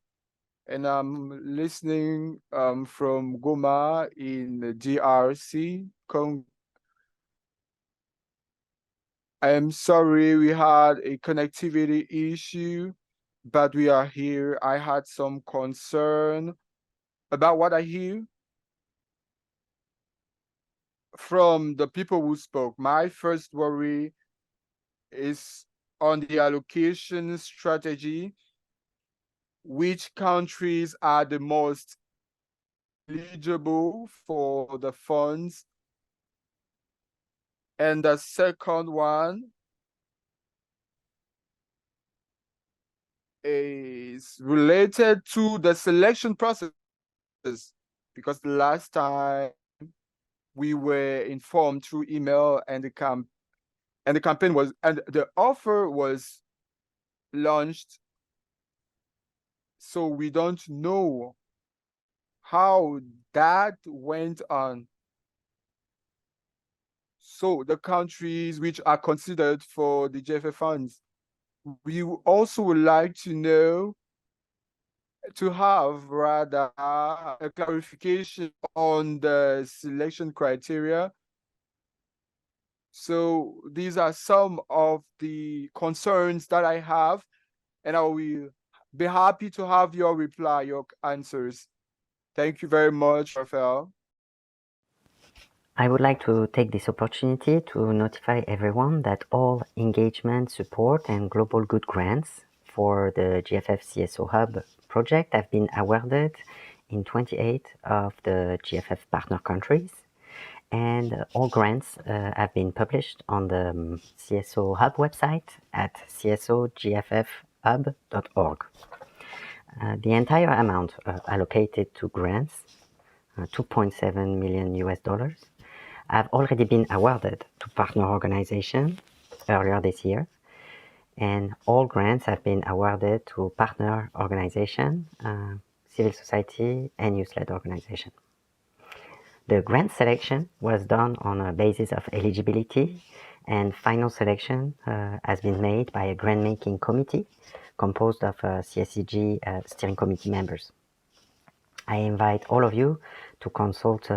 and I'm listening from Goma in the DRC. I am sorry we had a connectivity issue but we are here. I had some concern about what I hear from the people who spoke. My first worry is on the allocation strategy. Which countries are the most eligible for the funds? And the second one is related to the selection process, because the last time we were informed through email and the campaign was, and the offer was launched, so we don't know how that went on. So the countries which are considered for the GFF funds, we also would like to know, to have rather a clarification on the selection criteria. So these are some of the concerns that I have, and I will be happy to have your reply, your answers. Thank you very much, Raphael. I would like to take this opportunity to notify everyone that all engagement, support, and global good grants for the GFF CSO Hub project have been awarded in 28 of the GFF partner countries, and all grants have been published on the CSO Hub website at csogffhub.org. The entire amount allocated to grants, $2.7 million US, have already been awarded to partner organizations earlier this year, and all grants have been awarded to partner organizations, civil society, and youth-led organizations. The grant selection was done on a basis of eligibility, and final selection has been made by a grant-making committee composed of CSCG steering committee members. I invite all of you to consult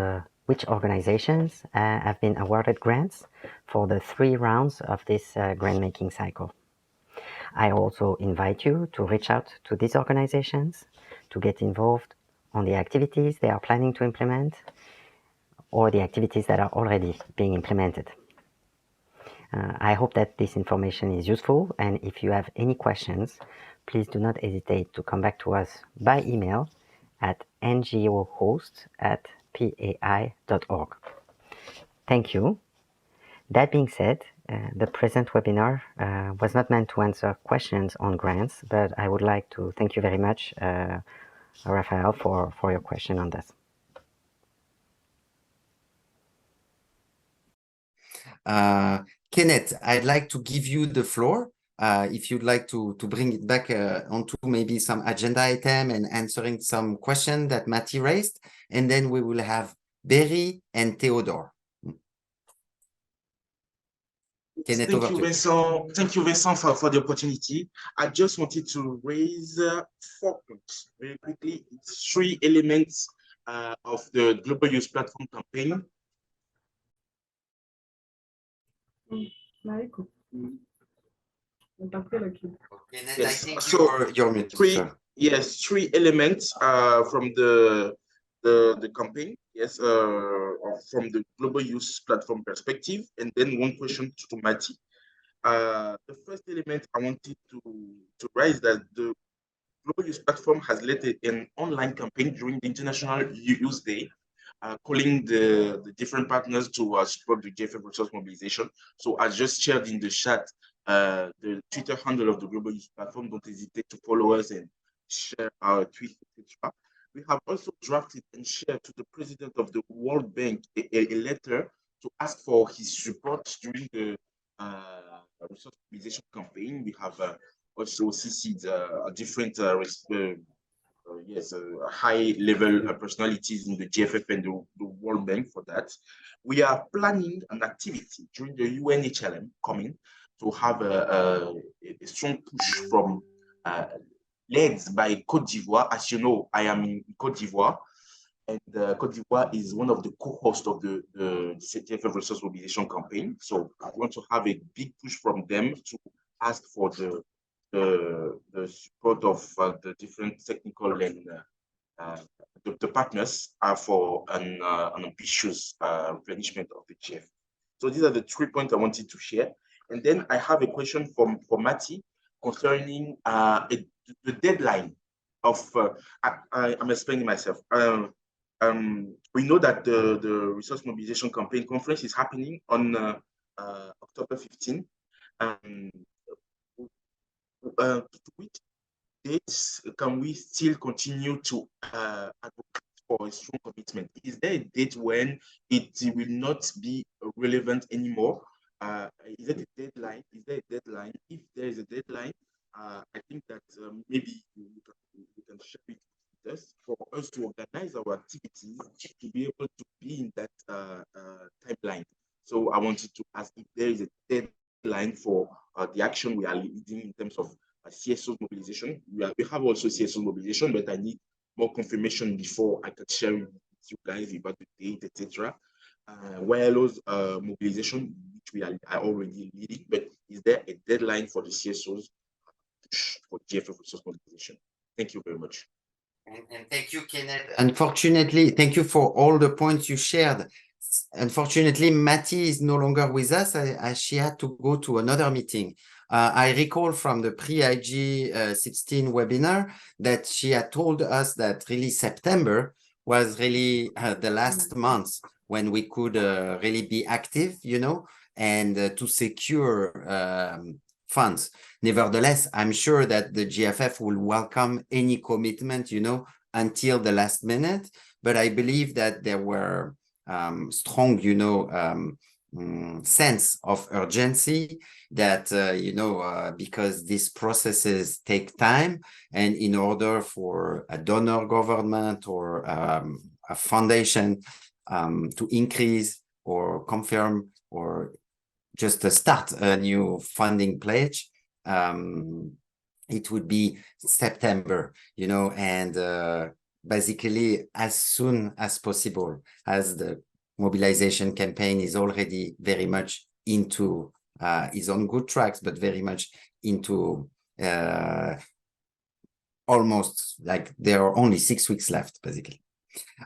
which organizations have been awarded grants for the 3 rounds of this grant-making cycle. I also invite you to reach out to these organizations to get involved on the activities they are planning to implement or the activities that are already being implemented. I hope that this information is useful, and if you have any questions, please do not hesitate to come back to us by email at ngohost@pai.org. Thank you. That being said, the present webinar was not meant to answer questions on grants, but I would like to thank you very much, Raphael, for your question on this. Kenneth, I'd like to give you the floor. If you'd like to bring it back onto maybe some agenda item and answering some question that Matti raised, and then we will have Berry and Theodore. Kenneth, thank you, Vincent. Thank you, Vincent, for the opportunity. I just wanted to raise 4 points very quickly. It's 3 elements of the Global Youth Platform campaign. Yes. I think you're muted, sir. Yes, 3 elements from the campaign. Yes, from the Global Youth Platform perspective, and then 1 question to Matti. The first element I wanted to raise that the Global Youth Platform has led an online campaign during the International Youth Day, calling the different partners to support the GFF resource mobilization. So I just shared in the chat the Twitter handle of the Global Youth Platform. Don't hesitate to follow us and share our tweets, etc. We have also drafted and shared to the president of the World Bank a letter to ask for his support during the resource mobilization campaign. We have also CC'd different high-level personalities in the GFF and the World Bank for that. We are planning an activity during the UNHLM coming to have a strong push from led by Côte d'Ivoire. As you know, I am in Côte d'Ivoire, and Côte d'Ivoire is one of the co-hosts of the GFF resource mobilization campaign. So I want to have a big push from them to ask for the the support of the different technical and the partners are for an ambitious replenishment of the GFF. So these are the 3 points I wanted to share. And then I have a question for Matty concerning the deadline of, I'm explaining myself. We know that the Resource Mobilization Campaign Conference is happening on October 15. To which dates can we still continue to advocate for a strong commitment? Is there a date when it will not be relevant anymore? Is there a deadline? Is there a deadline? If there is a deadline, I think that maybe you can share it with us for us to organize our activities to be able to be in that timeline. So I wanted to ask if there is a deadline for the action we are leading in terms of CSO mobilization. We have also CSO mobilization, but I need more confirmation before I can share it with you guys about the date, etc. Wireless mobilization, which we are already leading, but is there a deadline for the CSOs for GFF resource mobilization? Thank you very much. And thank you, Kenneth. Unfortunately, thank you for all the points you shared. Unfortunately, Matty is no longer with us as she had to go to another meeting. I recall from the pre-IG16 webinar that she had told us that really September was really the last month when we could really be active, you know, and to secure funds. Nevertheless, I'm sure that the GFF will welcome any commitment, you know, until the last minute. But I believe that there were strong, you know, sense of urgency that, you know, because these processes take time, and in order for a donor government or a foundation to increase or confirm or just to start a new funding pledge, it would be September, you know, and basically as soon as possible, as the mobilization campaign is already very much into, is on good tracks, but very much into almost like there are only 6 weeks left, basically.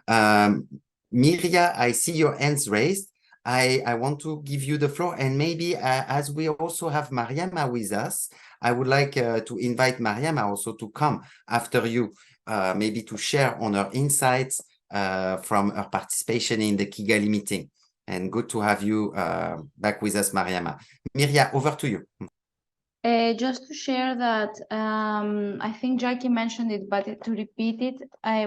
Miria, I see your hands raised. I want to give you the floor, and maybe as we also have Mariama with us, I would like to invite Mariama also to come after you, maybe to share on her insights from her participation in the Kigali meeting. And good to have you back with us, Mariama. Miria, over to you. Just to share that, I think Jackie mentioned it, but to repeat it,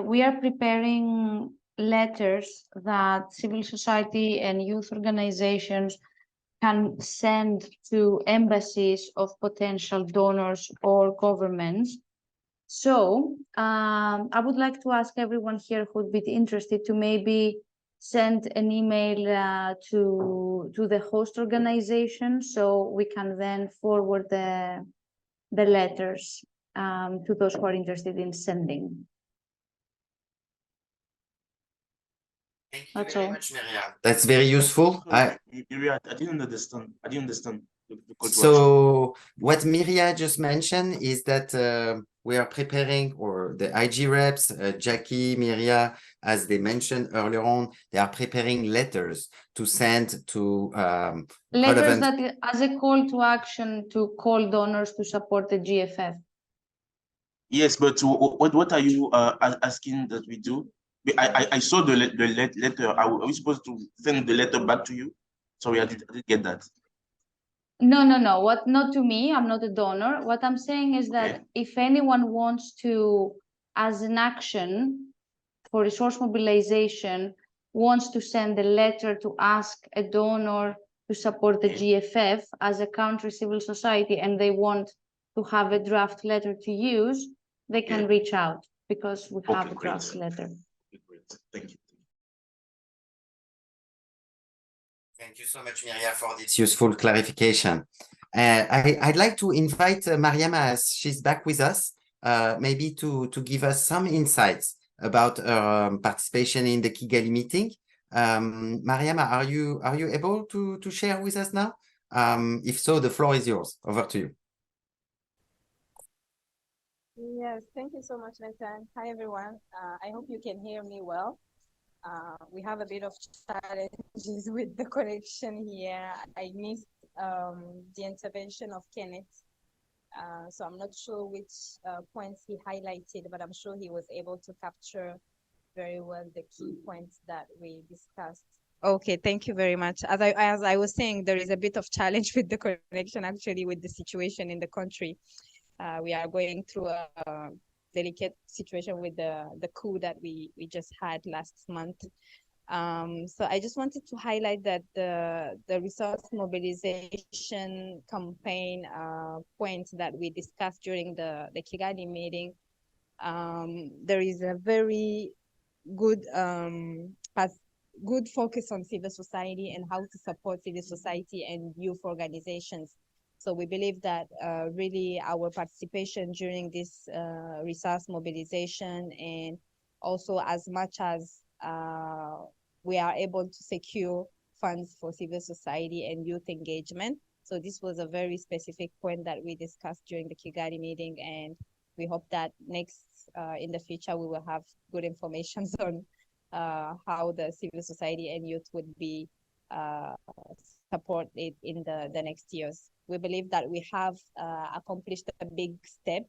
we are preparing letters that civil society and youth organizations can send to embassies of potential donors or governments. So I would like to ask everyone here who would be interested to maybe send an email to the host organization, so we can then forward the letters to those who are interested in sending. Thank you very much, Miria. That's very useful. Miria, I didn't understand. The call to so what Miria just mentioned is that we are preparing, or the IG reps, Jackie, Miria, as they mentioned earlier on, they are preparing letters to send to letters that as a call to action to call donors to support the GFF. Yes, but what are you asking that we do? I saw the letter. Are we supposed to send the letter back to you? Sorry, I didn't get that. No. What? Not to me. I'm not a donor. What I'm saying is that if anyone wants to, as an action for resource mobilization, wants to send a letter to ask a donor to support the GFF as a country civil society, and they want to have a draft letter to use, they can reach out, because we have a draft letter. Thank you. Thank you so much, Miria, for this useful clarification. I'd like to invite Mariama, as she's back with us, maybe to give us some insights about participation in the Kigali meeting. Mariama, are you able to share with us now? If so, the floor is yours. Over to you. Yes, thank you so much, Nathan. Hi, everyone. I hope you can hear me well. We have a bit of challenges with the connection here. I missed the intervention of Kenneth. So I'm not sure which points he highlighted, but I'm sure he was able to capture very well the key points that we discussed. Okay, thank you very much. As I was saying, there is a bit of challenge with the connection, actually, with the situation in the country. We are going through a delicate situation with the coup that we just had last month. So I just wanted to highlight that the resource mobilization campaign points that we discussed during the Kigali meeting, there is a very good good focus on civil society and how to support civil society and youth organizations. So we believe that really our participation during this resource mobilization, and also as much as we are able to secure funds for civil society and youth engagement. So this was a very specific point that we discussed during the Kigali meeting, and we hope that next in the future we will have good information on how the civil society and youth would be supported in the next years. We believe that we have accomplished a big step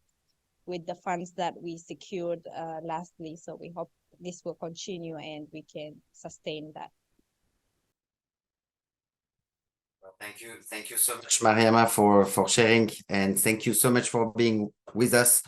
with the funds that we secured lastly. So we hope this will continue and we can sustain that. Thank you so much, Mariama, for sharing, and thank you so much for being with us.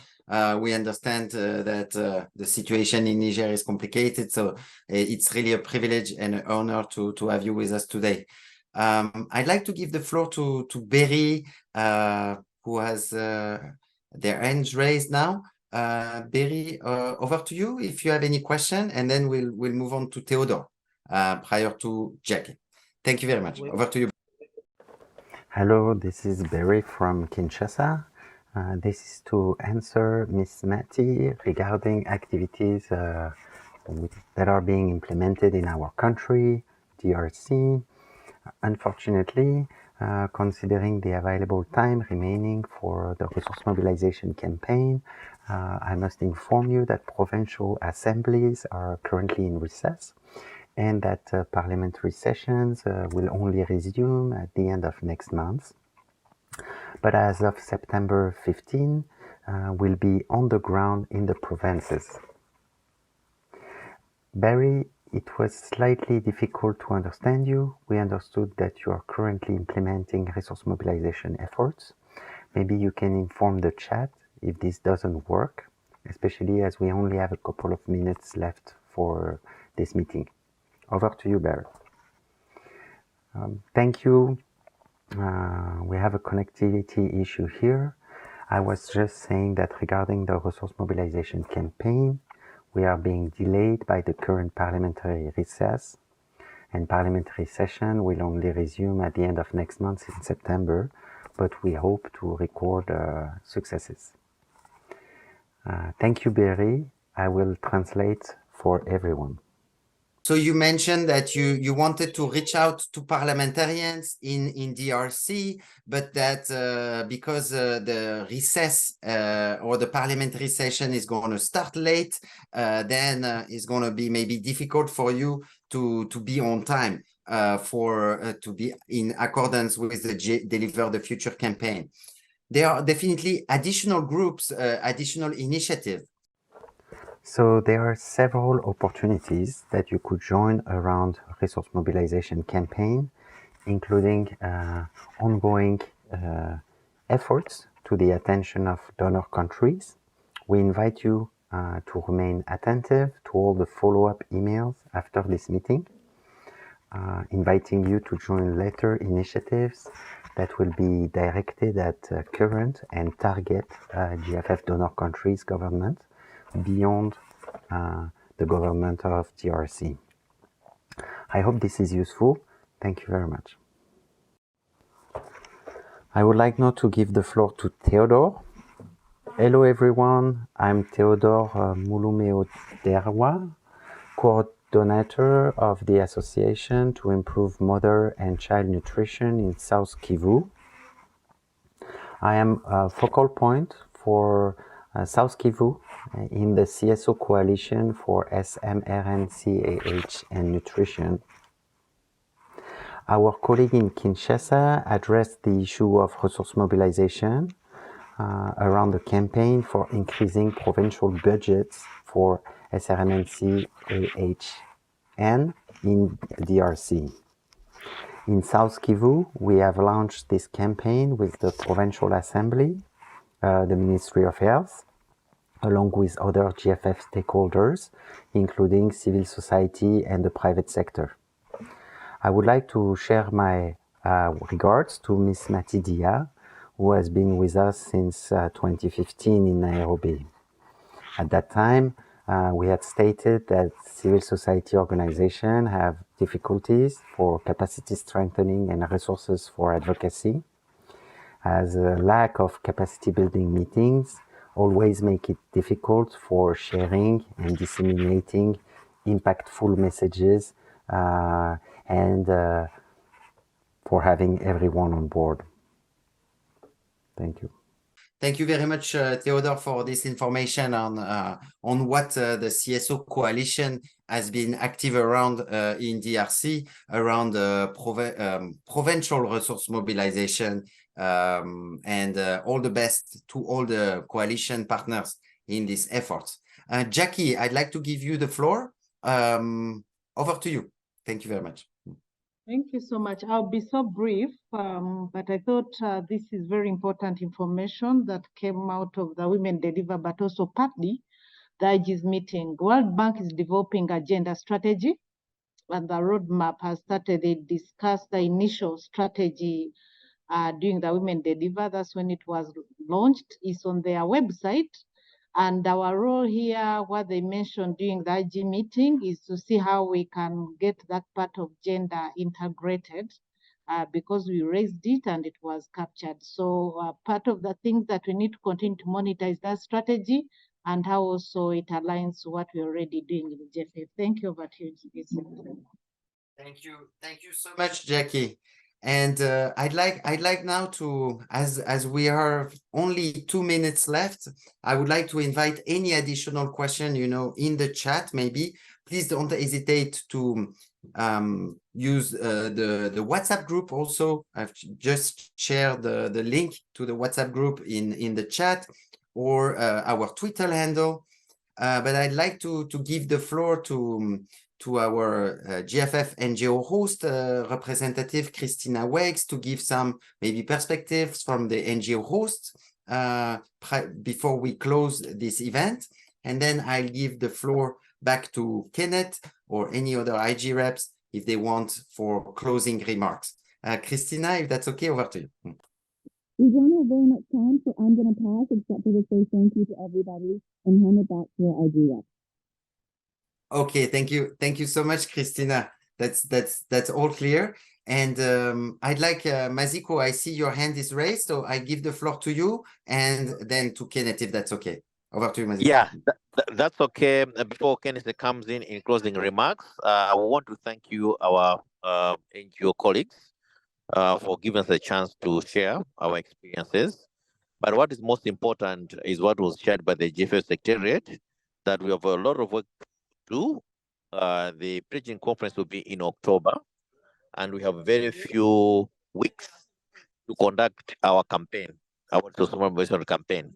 We understand that the situation in Niger is complicated, so it's really a privilege and an honor to have you with us today. I'd like to give the floor to Berry, who has their hands raised now. Berry, over to you if you have any question, and then we'll move on to Theodore prior to Jackie. Thank you very much. Over to you. Hello, this is Berry from Kinshasa. This is to answer Ms. Mati regarding activities that are being implemented in our country, DRC. Unfortunately, considering the available time remaining for the resource mobilization campaign, I must inform you that provincial assemblies are currently in recess, and that parliamentary sessions will only resume at the end of next month. But as of September 15, we'll be on the ground in the provinces. Barry, it was slightly difficult to understand you. We understood that you are currently implementing resource mobilization efforts. Maybe you can inform the chat if this doesn't work, especially as we only have a couple of minutes left for this meeting. Over to you, Barry. Thank you. We have a connectivity issue here. I was just saying that regarding the resource mobilization campaign, we are being delayed by the current parliamentary recess, and parliamentary session will only resume at the end of next month in September, but we hope to record successes. Thank you, Berry. I will translate for everyone. So you mentioned that you wanted to reach out to parliamentarians in DRC, but that because the recess or the parliamentary session is going to start late, then it's going to be maybe difficult for you to be on time to be in accordance with the Deliver the Future campaign. There are definitely additional groups, additional initiatives. So there are several opportunities that you could join around resource mobilization campaign, including ongoing efforts to the attention of donor countries. We invite you to remain attentive to all the follow-up emails after this meeting, inviting you to join later initiatives that will be directed at current and target GFF donor countries' government beyond the government of DRC. I hope this is useful. Thank you very much. I would like now to give the floor to Theodore. Hello everyone, I'm Theodore Mulumeoderwa, coordinator of the Association to Improve Mother and Child Nutrition in South Kivu. I am a focal point for South Kivu in the CSO Coalition for SMRN, CAH, and Nutrition. Our colleague in Kinshasa addressed the issue of resource mobilization around the campaign for increasing provincial budgets for SRMNC, AHN in DRC. In South Kivu, we have launched this campaign with the Provincial Assembly, the Ministry of Health, along with other GFF stakeholders, including civil society and the private sector. I would like to share my regards to Ms. Matidia, who has been with us since 2015 in Nairobi. At that time, we had stated that civil society organizations have difficulties for capacity strengthening and resources for advocacy, as a lack of capacity building meetings always make it difficult for sharing and disseminating impactful messages and for having everyone on board. Thank you. Thank you very much, Theodore, for this information on what the CSO coalition has been active around in DRC, around provincial resource mobilization, and all the best to all the coalition partners in this effort. Jackie, I'd like to give you the floor. Over to you. Thank you very much. Thank you so much. I'll be so brief, but I thought this is very important information that came out of the Women Deliver, but also partly the IG's meeting. World Bank is developing agenda strategy, and the roadmap has started. They discussed the initial strategy during the Women Deliver. That's when it was launched. It's on their website. And our role here, what they mentioned during the IG meeting, is to see how we can get that part of gender integrated because we raised it and it was captured. So part of the things that we need to continue to monitor is that strategy and how also it aligns to what we're already doing in the GFF. Thank you, over to you. Thank you so much, Jackie. And I'd like now to, as we are only 2 minutes left, I would like to invite any additional question, in the chat. Maybe please don't hesitate to use the WhatsApp group. Also, I've just shared the link to the WhatsApp group in the chat, or our Twitter handle. But I'd like to give the floor to our GFF NGO host, representative Christina Wegs, to give some maybe perspectives from the NGO host before we close this event. And then I'll give the floor back to Kenneth or any other IG reps if they want for closing remarks. Christina, if that's okay, over to you. We don't have very much time, so I'm going to pause except for to say thank you to everybody and hand it back to our IG rep. Okay, thank you so much, Christina. That's all clear. And I'd like Maziko, I see your hand is raised, so I give the floor to you and then to Kenneth, if that's okay. Over to you, Maziko. Yeah, that's okay. Before Kenneth comes in closing remarks, I want to thank you, our NGO colleagues, for giving us a chance to share our experiences. But what is most important is what was shared by the GFF Secretariat, that we have a lot of work to do. The preaching conference will be in October, and we have very few weeks to conduct our campaign, our social mobilization campaign.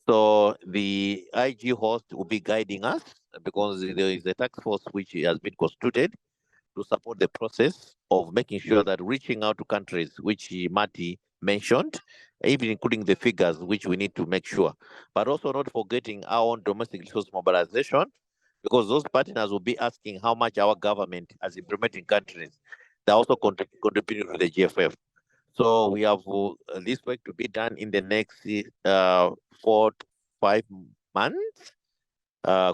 So the IG host will be guiding us because there is a task force which has been constituted to support the process of making sure that reaching out to countries, which Mati mentioned, even including the figures which we need to make sure, but also not forgetting our own domestic resource mobilization, because those partners will be asking how much our government has implemented in countries. They're also contributing to the GFF. So we have this work to be done in the next 4 to 5 months,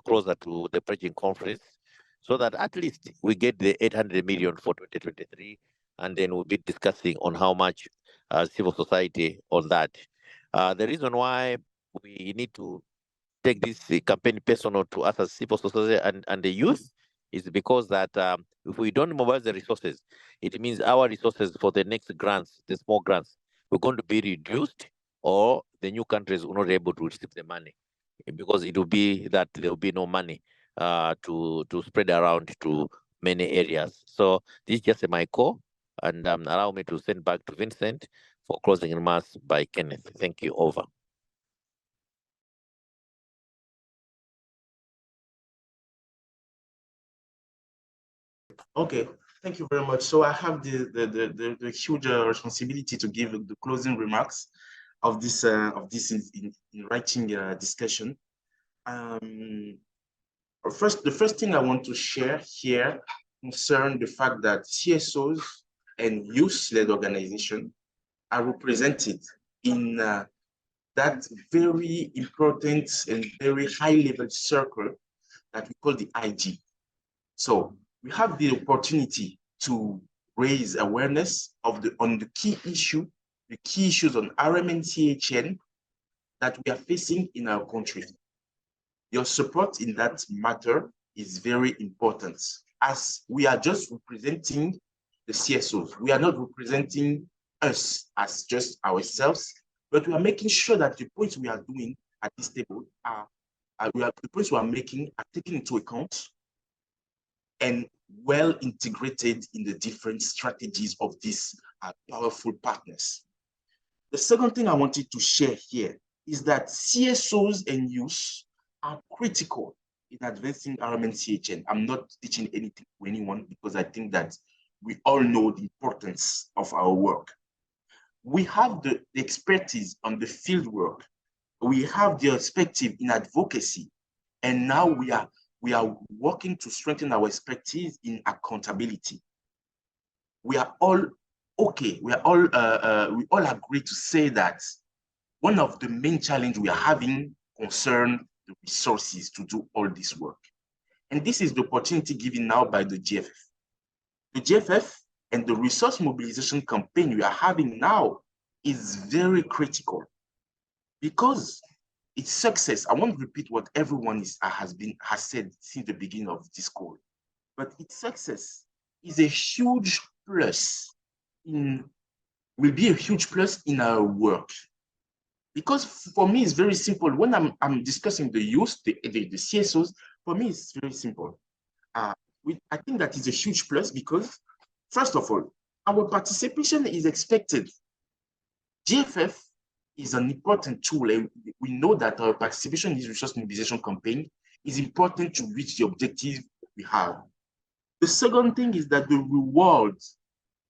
closer to the preaching conference, so that at least we get the 800 million for 2023, and then we'll be discussing on how much civil society on that. The reason why we need to take this campaign personal to us as civil society and the youth is because that if we don't mobilize the resources, it means our resources for the next grants, the small grants, we're going to be reduced, or the new countries will not be able to receive the money, because it will be that there will be no money to spread around to many areas. So this is just my call, and allow me to send back to Vincent for closing remarks by Kenneth. Thank you. Over. Okay, thank you very much. So I have the huge responsibility to give the closing remarks of this in writing discussion. The first thing I want to share here concerns the fact that CSOs and youth-led organizations are represented in that very important and very high-level circle that we call the IG. So we have the opportunity to raise awareness on the key issues on RMNCHN that we are facing in our country. Your support in that matter is very important, as we are just representing the CSOs. We are not representing us as just ourselves, but we are making sure that the points we are doing at this table the points we are making are taken into account and well integrated in the different strategies of these powerful partners. The second thing I wanted to share here is that CSOs and youth are critical in advancing RMNCHN. I'm not teaching anything to anyone, because I think that we all know the importance of our work. We have the expertise on the field work. We have the perspective in advocacy. And now we are working to strengthen our expertise in accountability. We are all okay. We all agree to say that one of the main challenges we are having concern the resources to do all this work. And this is the opportunity given now by the GFF. The GFF and the resource mobilization campaign we are having now is very critical, because its success, I won't repeat what everyone has said since the beginning of this call, but its success is a huge plus will be a huge plus in our work. Because for me, it's very simple. When I'm discussing the youth, the CSOs, for me, it's very simple. I think that is a huge plus because, first of all, our participation is expected. GFF is an important tool, and we know that our participation in this resource mobilization campaign is important to reach the objective we have. The second thing is that the reward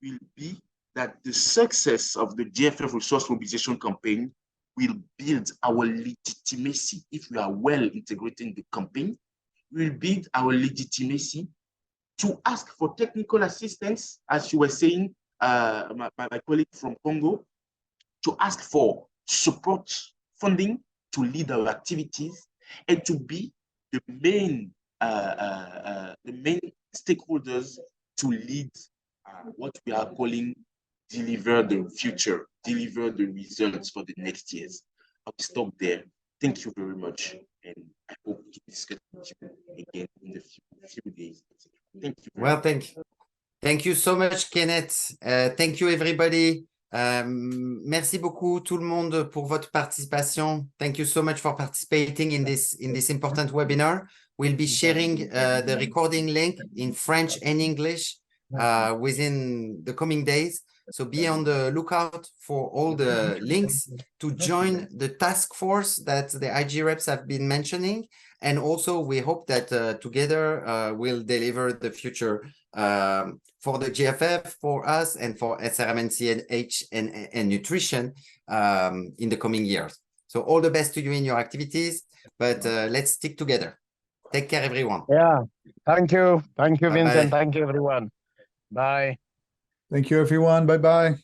will be that the success of the GFF resource mobilization campaign will build our legitimacy. If we are well integrated in the campaign, we will build our legitimacy to ask for technical assistance, as you were saying, my colleague from Congo, to ask for support funding to lead our activities and to be the main stakeholders to lead what we are calling deliver the future, deliver the results for the next years. I'll stop there. Thank you very much, and I hope to discuss with you again in the few days. Thank you. Well, thank you so much, Kenneth. Thank you, everybody. Merci beaucoup tout le monde pour votre participation. Thank you so much for participating in this important webinar. We'll be sharing the recording link in French and English within the coming days. So be on the lookout for all the links to join the task force that the IG reps have been mentioning. And also we hope that together we'll deliver the future for the GFF, for us, and for SRMNCH and nutrition in the coming years. So all the best to you in your activities, but let's stick together. Take care, everyone. Yeah, thank you. Thank you, Bye-bye. Vincent. Thank you, everyone. Bye. Thank you, everyone. Bye-bye.